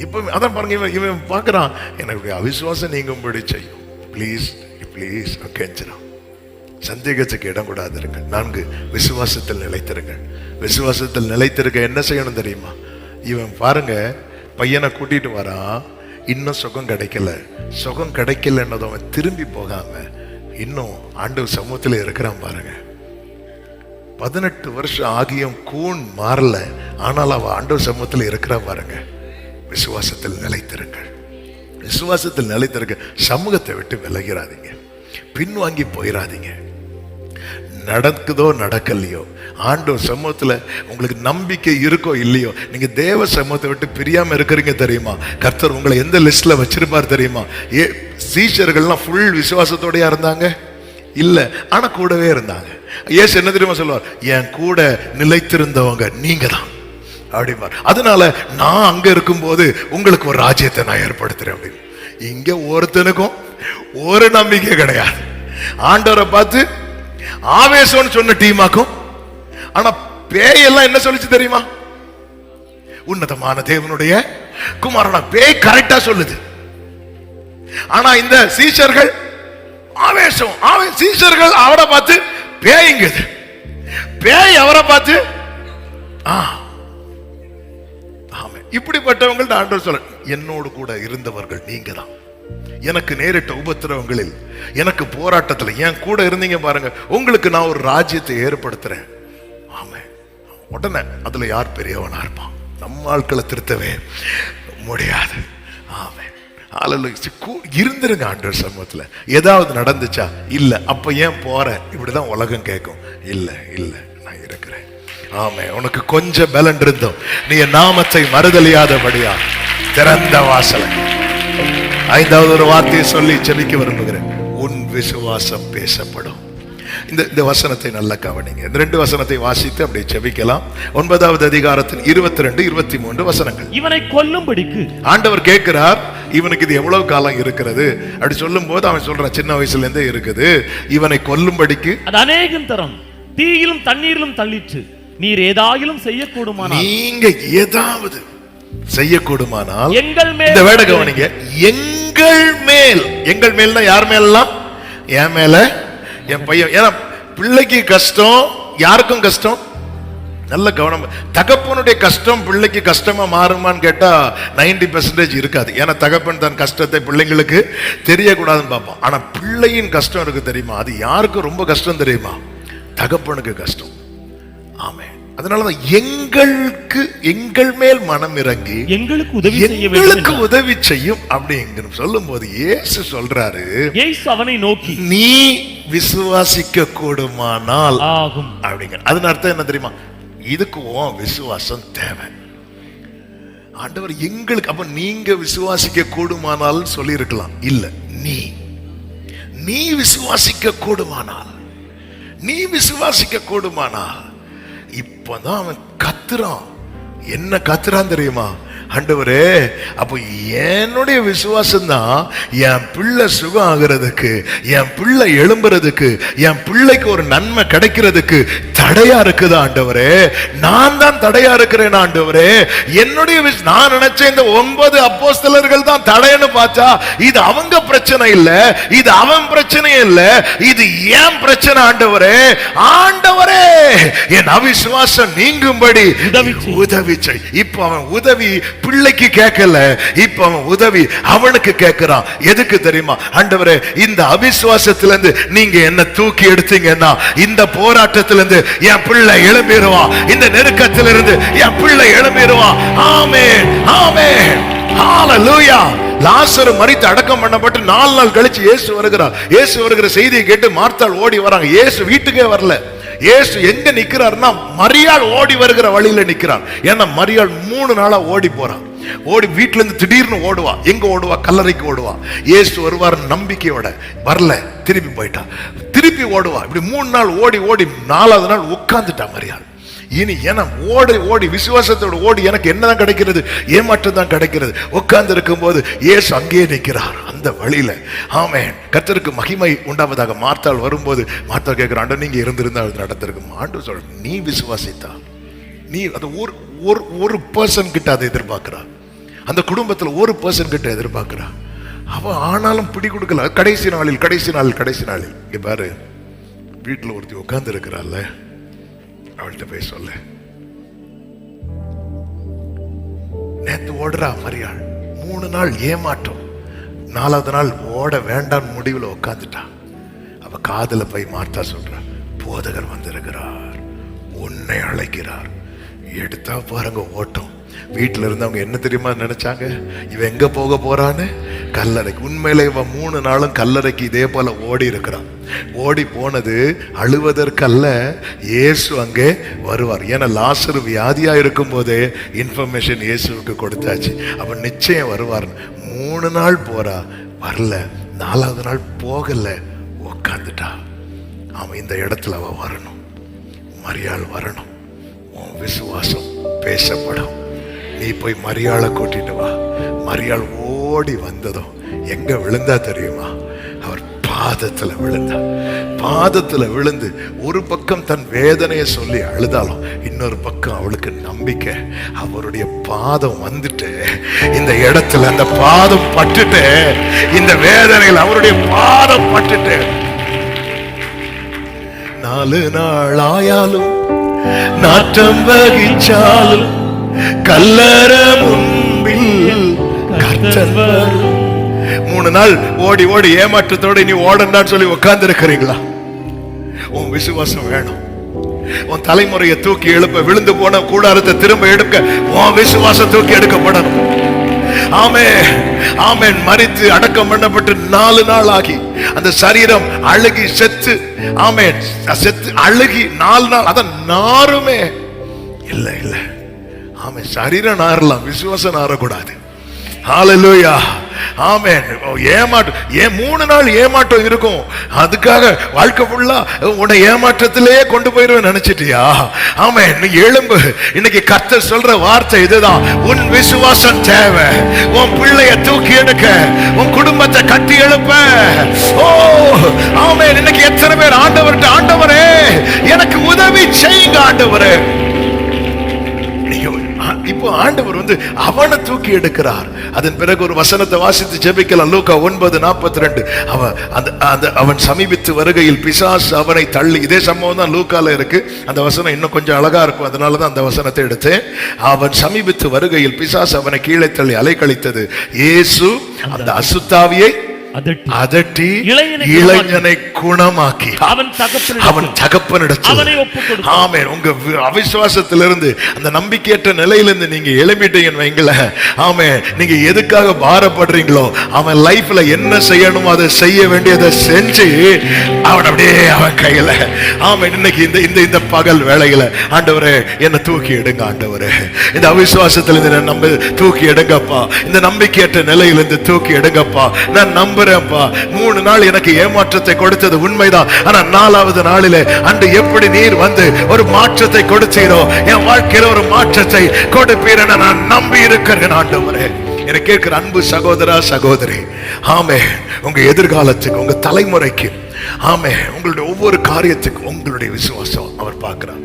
எப்பவுமே. அதான் பாருங்க, இவன் பார்க்கறான், எனக்கு அவிசுவாசம் நீங்கும்படி செய்யும், ப்ளீஸ் ப்ளீஸ் கெஞ்சிரான். சந்தேகத்துக்கு இடம் கூடாது இருங்க. 4, விசுவாசத்தில் நிலைத்திருங்கள். விசுவாசத்தில் நிலைத்திருக்க என்ன செய்யணும் தெரியுமா? இவன் பாருங்க, பையனை கூட்டிட்டு வரான், இன்னும் சுகம் கிடைக்கல. சுகம் கிடைக்கலன்னதும் அவன் திரும்பி போகாம இன்னும் ஆண்டவர் சமூகத்தில் இருக்கிறான் பாருங்க. 18 வருஷம் ஆகியும் கூன் மாறல, ஆனால் அவ ஆண்டவர் சமூகத்தில் இருக்கிறா பாருங்க. விசுவாசத்தில் நிலைத்திருங்கள். விசுவாசத்தில் நிலைத்திருக்க. சமூகத்தை விட்டு விலகிறாதீங்க, பின்வாங்கி போயிடாதீங்க. நடக்குதோ நடக்கலையோ, ஆண்டவர் சமூகத்துல உங்களுக்கு நம்பிக்கை இருக்கோ இல்லையோ, நீங்க தேவ சமூகத்தை விட்டு பிரியாம இருக்கிறீங்க தெரியுமா? கர்த்தர் உங்களை எந்த லிஸ்ட்ல வச்சிருப்பார் தெரியுமா? சீஷர்கள்லாம் ஃபுல் விசுவாசத்தோடயா இருந்தாங்க? இல்ல, ஆனா கூடவே இருந்தாங்க. இயேசு என்ன தெரியுமா சொல்லுவார்? என் கூட நிலைத்திருந்தவங்க நீங்க தான் அப்படிம்பார். அதனால நான் அங்க இருக்கும்போது உங்களுக்கு ஒரு ராஜ்யத்தை நான் ஏற்படுத்துறேன் அப்படின்னு. இங்க ஒருத்தனுக்கும் ஒரு நம்பிக்கை கிடையாது. ஆண்டவரை பார்த்து ஆவேசம்னு சொன்ன டீமாக்கும். ஆனா பேயெல்லாம் என்ன சொல்லிச்சு தெரியுமா? உன்னதமான தேவனுடைய குமாரனா. பேய் கரெக்டா சொல்லுது. ஆனா இந்த சீஷர்கள் ஆவேசம். சீஷர்கள் அவரை பார்த்து பேய்ங்குது, பேய் அவரை பார்த்து இப்படிப்பட்டவங்க ஆண்டவர் சொல்ல, என்னோடு கூட இருந்தவர்கள் நீங்க தான். எனக்கு நேரிட்ட உபத்திரவங்களில், எனக்கு போராட்டத்துல என் கூட இருந்தீங்க பாருங்க, உங்களுக்கு நான் ஒரு ராஜ்யத்தை ஏற்படுத்துறேன். ஆமே, உடனே அதுல யார் பெரியவனா இருப்பான்? நம்ம ஆட்களை திருத்தவே முடியாது. ஆமே, இருந்துருங்க ஆண்டவர் சமூகத்துல. ஏதாவது நடந்துச்சா? இல்ல. அப்ப ஏன் போற? இப்படிதான் உலகம் கேட்கும். இல்ல இல்ல, நான் இருக்கிறேன். ஆமே, உனக்கு கொஞ்சம் பலன் இருந்தோம், நீ என் நாமத்தை மறுதலியாதபடியா திறந்த வாசலை. ஐந்தாவது ஒரு வார்த்தையை சொல்லி செபிக்க விரும்புகிறேன். உன் விசுவாசம் பேசப்படும். இந்த வசனத்தை நல்லா கவனிங்க. இந்த 2 வசனத்தை வாசித்து அப்படியே செபிக்கலாம். 9வது அதிகாரத்தின் 22, 23 வசனங்கள்.
இவனை கொல்லும்படிக்கு
ஆண்டவர் கேட்கிறார், இவனுக்கு இது எவ்வளவு காலம் இருக்கிறது அப்படி சொல்லும் போது அவன் சொல்றான், சின்ன வயசுல இருந்தே இருக்குது. இவனை கொல்லும்படிக்கு
அது அநேகம் தரம் தீயிலும் தண்ணீரிலும் தள்ளிற்று. நீர் ஏதாயிலும் செய்யக்கூடுமானால்,
நீங்க ஏதாவது செய்யக்கூடுமானால்
எங்கள் மேல்.
இந்த வேட கவனிங்க, எங்கள் மேல். எங்கள் மேல்னா யார் மேலாம்? என் மேல, என் பையன். ஏன்னா பிள்ளைக்கு கஷ்டம், யாருக்கும் கஷ்டம். நல்ல கவனம். தகப்பனுடைய கஷ்டம் பிள்ளைக்கு கஷ்டமா மாறுமான்னு கேட்டா 90% இருக்காது. ஏன்னா தகப்பன் தன் கஷ்டத்தை பிள்ளைங்களுக்கு தெரியக்கூடாதுன்னு பார்ப்போம். ஆனா பிள்ளையின் கஷ்டம் இருக்கு தெரியுமா? அது யாருக்கு ரொம்ப கஷ்டம் தெரியுமா? தகப்பனுக்கு கஷ்டம். ஆமே, அதனாலதான் எங்களுக்கு, எங்கள் மேல் மனம் இறங்கி
எங்களுக்கு
உதவி செய்யும் அப்படிங்கிற சொல்லும் போது இயேசு சொல்றாரு,
அவனை நோக்கி
நீ விசுவாசிக்க கூடுமானால்
ஆகும்
அப்படிங்கிற. அதன் அர்த்தம் என்ன தெரியுமா? இதுக்கு விசுவாசம் தேவை. ஆண்டவர் எங்களுக்கு, அப்ப நீங்க விசுவாசிக்க கூடுமானால் சொல்லி இருக்கலாம். இல்ல, நீ விசுவாசிக்க கூடுமானால், நீ விசுவாசிக்க கூடுமானால். இப்பதான் அவன் கத்துறான். என்ன கத்துறான் தெரியுமா? ஆண்டவரே, அப்ப என்னுடைய விசுவாசம் தான் என் பிள்ளை சுகம் ஆகிறதுக்கு, என் பிள்ளை எழும்புறதுக்கு, என் பிள்ளைக்கு ஒரு நன்மை கிடைக்கிறதுக்கு தடையா இருக்குதா ஆண்டவரே? நான் தான் தடையா இருக்கிறேன் ஆண்டவரே. என்னுடைய நான் நினைச்சேன் இந்த 9 அப்போஸ்தலர்கள் தான் தடைன்னு பார்த்தா இது அவங்க பிரச்சனை இல்ல, இது அவன் பிரச்சனை இல்ல, இது ஏன் பிரச்சனை ஆண்டவரே. ஆண்டவரே, என் அவிசுவாசம் நீங்கும்படி உதவி செய். இப்ப அவன் உதவி பிள்ளைக்கு கேட்கல, இப்ப அவன் உதவி அவனுக்கு கேட்கிறான். எதுக்கு தெரியுமா? ஆண்டவரே, இந்த அவிசுவாசத்திலிருந்து நீங்க என்ன தூக்கி எடுத்தீங்கன்னா இந்த போராட்டத்திலிருந்து என் பிள்ளை எழும்பிடுவான், இந்த நெருக்கத்திலிருந்து என் பிள்ளை எழும்பிடுவான். ஆமென், ஆமென், ஹalleluya. லாசரு மரித்து அடக்கம் பண்ணப்பட்டு 4 நாள் கழிச்சு இயேசு வருகிறார். இயேசு வருகிற செய்தியை கேட்டு மார்த்தாள் ஓடி வராங்க. இயேசு வீட்டுக்கே வரல. இயேசு எங்க நிக்கிறார்னா மரியாள் ஓடி வருகிற வழியில நிக்கிறார். ஏன்னா மரியாள் 3 நாளா ஓடி போறான். ஓடி வீட்டுல இருந்து திடீர்னு ஓடுவா. எங்க ஓடுவா? கல்லறைக்கு ஓடுவா. இயேசு வருவார் நம்பிக்கையோட, வரல, திருப்பி போயிட்டா. திருப்பி ஓடுவா. இப்படி 3 நாள் ஓடி ஓடி 4வது நாள் உட்கார்ந்துட்டா மரியாள். இனி ஏன்னா ஓடி விசுவாசத்தோட ஓடி எனக்கு என்னதான் கிடைக்கிறது? ஏமாற்றம் தான் கிடைக்கிறது. உட்கார்ந்து இருக்கும் போது இயேசு அங்கேயே நிற்கிறார் அந்த வழியில. ஆமென், கர்த்தருக்கு மகிமை உண்டாவதாக. மார்த்தாள் வரும்போது மார்த்தாள் கேட்கிறான், நீங்க இருந்திருந்தா அது நடந்திருக்கும். ஆண்டவர் சொல்ற, நீ விசுவாசித்தா, நீ அது ஒரு பர்சன் கிட்ட அதை எதிர்பார்க்கிறா. அந்த குடும்பத்துல ஒரு பர்சன் கிட்ட எதிர்பார்க்கிறா. அவன் ஆனாலும் பிடி கொடுக்கல. கடைசி நாளில் இங்க பாரு, வீட்டுல ஒருத்தி உட்கார்ந்து இருக்கிறாள், அவள்கிட்ட போய் சொல்ல. நேத்து ஓடுறா மரியாள், 3 நாள் ஏமாற்றம், 4வது நாள் ஓட வேண்டாம் முடிவில் உட்காந்துட்டா. அவ காதுல போய் மார்த்தா சொல்றா, போதகர் வந்திருக்கிறார், உன்னை அழைக்கிறார். எடுத்தா பாருங்க ஓட்டம். வீட்டுல இருந்தவங்க என்ன தெரியுமா நினைச்சாங்க? இவன் எங்க போக போறான்னு? கல்லறைக்கு. உண்மையில இவன் 3 நாளும் கல்லறைக்கு இதே போல ஓடி இருக்கிறான். ஓடி போனது அழுவதற்கல்ல, இயேசு அங்கே வருவார். ஏன்னா லாசரு வியாதியா இருக்கும் போதே இன்ஃபர்மேஷன் இயேசுவுக்கு கொடுத்தாச்சு. அப்ப நிச்சயம் வருவார். 3 நாள் போறா, வரல. 4வது நாள் போகல, உட்காந்துட்டா. அவன் இந்த இடத்துல அவ வரணும், மரியாள் வரணும். உன் விசுவாசம் பேசப்படும். நீ போய் மரியாளை கூட்டிட்டு வா. மரியாள் ஓடி வந்ததும் எங்க விழுந்தா தெரியுமா? அவர் பாதத்துல விழுந்தா. பாதத்துல விழுந்து ஒரு பக்கம் தன் வேதனையை சொல்லி அழுதாலும் இன்னொரு பக்கம் அவளுக்கு நம்பிக்கை. அவருடைய பாதம் வந்துட்டு இந்த இடத்துல அந்த பாதம் பட்டுட்டு, இந்த வேதனையில் அவருடைய பாதம் பட்டுட்டு 4 நாள் ஆயாலும் நாட்டம் வகிச்சாலும் கல்லற முன்பில் கர்த்தர் வரும். 3 நாள் ஓடி ஓடி ஏமாற்றத்தோட நீ ஓடண்டான்னு சொல்லி உட்கார்ந்து இருக்கிறீங்களா? உன் விசுவாசம் வேணும். உன் தலைமுறையை தூக்கி எழுப்ப, விழுந்து போன கூடாரத்தை திரும்ப எடுக்க உன் விசுவாசம் தூக்கி எடுக்கப்படணும். ஆமென், ஆமென். மரித்து அடக்கம் பண்ணப்பட்டு 4 நாள் ஆகி அந்த சரீரம் அழுகி செத்து, ஆமென், செத்து அழுகி 4 நாள், அத நாருமே இல்ல இல்ல. ஆமென். சரீரம் நாரலாம், விசுவாசம் நாரக்கூடாது. ஹல்லேலூயா. ஆமென். ஏமாற்றம் 3 நாள் ஏமாற்றம் இருக்கும். அதுக்காக வாழ்க்கை ஃபுல்லா உன்னை ஏமாற்றத்திலே கொண்டு போயிருவேன் நினைச்சிட்டியா? ஆமென். நீ எழும்பு. இன்னைக்கு கர்த்தர் சொல்ற வார்த்தை இதுதான். உன் விசுவாசம் தேவை. உன் பிள்ளைய தூக்கி எடுக்க, உன் குடும்பத்தை கட்டி எழுப்ப. ஓ ஆமென். இன்னைக்கு எத்தனை பேர் ஆண்டவர்கிட்ட, ஆண்டவரே எனக்கு உதவி செய்யுங்க ஆண்டவரே. இப்போ ஆண்டவர் அவனை தூக்கி எடுக்கிறார். அதன் பிறகு ஒரு வசனத்தை வாசித்து ஜெபிக்கலாம். லூக்கா 9:42. அவன் சமீபித்து வருகையில் பிசாசு அவனை தள்ளி, இதே சம்பவம் தான் லூக்கால இருக்கு. அந்த வசனம் இன்னும் கொஞ்சம் அழகா இருக்கும், அதனாலதான் அந்த வசனத்தை எடுத்தேன். அவன் சமீபித்து வருகையில் பிசாசு அவனை கீழே தள்ளி அலைக்கழித்தது. இயேசு அந்த அசுத்தாவியை அதட்டி இளைஞனை குணமாக்கி அவன் தகப்பனிடத்தில், ஆமென், உங்க அவிசுவாசத்திலிருந்து, அந்த நம்பிக்கையற்ற நிலையிலிருந்து நீங்க எழுப்பிட்டீங்கன்னு வைங்களேன். ஆமென். நீங்க எதுக்காக பாரப்படுறீங்களோ அவன் லைஃப்ல என்ன செய்யணுமோ அதை செய்ய வேண்டியதை செஞ்சு அவன் அப்படியே அவன் கையில, ஆமென். இன்னைக்கு இந்த பகல் வேளையில ஆண்டவரே என்ன தூக்கி எடுங்க ஆண்டவரே, இந்த அவிசுவாசத்திலிருந்து நம்ப தூக்கி எடுங்கப்பா, இந்த நம்பிக்கையற்ற நிலையிலிருந்து தூக்கி எடுங்கப்பா. நான் நம்ப 3 நாள் எனக்கு ஏமாற்றத்தை கொடுத்தது உண்மைதான். ஆனா 4வது நாளிலே அன்று எப்படி நீர் ஒரு மாற்றத்தை கொடுத்தீரோ, என் வாழ்க்கையில ஒரு மாற்றத்தை கொடுப்பீர் என நான் நம்பி இருக்கிறேன் ஆண்டவரே. எனக்கு கேட்கிற அன்பு சகோதரா சகோதரி, ஆமே, உங்க எதிர்காலத்துக்கு, உங்க தலைமுறைக்கு, ஆமே, உங்களுடைய ஒவ்வொரு காரியத்துக்கும் உங்களுடைய விசுவாசம் அவர் பார்க்கிறார்.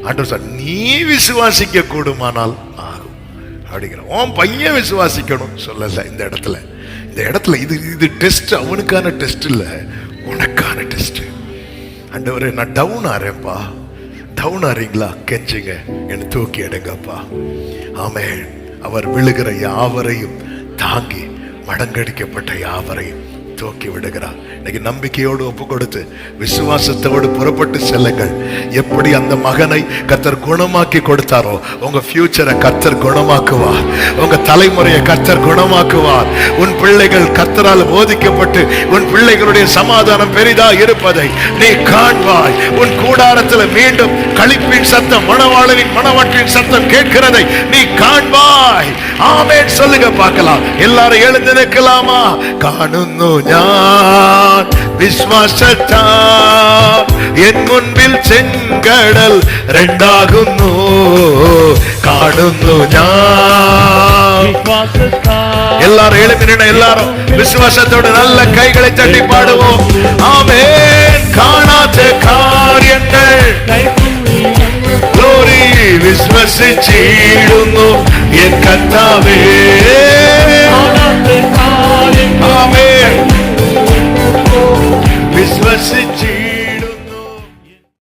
ஆண்டவர் சார், நீ விசுவாசிக்க கூடுமானால் ஆகும் அப்படிங்கிற. உன் பையன் விசுவாசிக்கணும் சொல்லல. இந்த இடத்துல இது டெஸ்ட், அவனுக்கான டெஸ்ட் இல்ல, உனக்கான டெஸ்ட். ஆண்டவரே நான் டவுன் ஆறேன்ப்பா, டவுன் ஆறீங்களா? கெஞ்சுங்க, என்ன தூக்கி எடுங்கப்பா. ஆமென். அவர் விழுகிற யாவரையும் தாங்கி மடங்கடிக்கப்பட்ட யாவரையும் தூக்கி விடுகிறார். இன்னைக்கு நம்பிக்கையோடு ஒப்பு கொடுத்து விசுவாசத்தோடு புறப்பட்டு செல்லுங்கள். எப்படி அந்த மகனை கர்த்தர் குணமாக்கி கொடுத்தாரோ, உங்க ஃபியூச்சரை கர்த்தர் குணமாக்குவார். உங்க தலைமுறையை கர்த்தர் குணமாக்குவார். உன் பிள்ளைகள் கர்த்தரால் போதிக்கப்பட்டு உன் பிள்ளைகளுடைய சமாதானம் பெரிதா இருப்பதை நீ காண்பாய். உன் கூடாரத்தில் மீண்டும் களிப்பின் சத்தம், மணவாளனின் மணவாட்டின் சத்தம் கேட்கிறதை நீ காண்பாய். ஆமென். சொல்லுங்க பார்க்கலாம். எல்லாரும் எழுந்து நிற்கலாமா? காணுന്നു ഞാൻ വിശ്വാസത്താൽ എൻ മുൻപിൽ ചെങ്കടൽ രണ്ടാകുന്നു. കാണുന്നു ഞാൻ. எல்லாரும் எழுந்திருங்க. எல்லாரும் விசுவாசத்தோடு நல்ல கைகளை தட்டி பாடுவோம். ஆமென். കാണാത്ത കാര്യങ്ങൾ ഗ്ലോറി വിശ്വസിച്ചിടുന്നു എൻ കർത്താവേ. ആമേൻ. വിശ്വസിച്ച്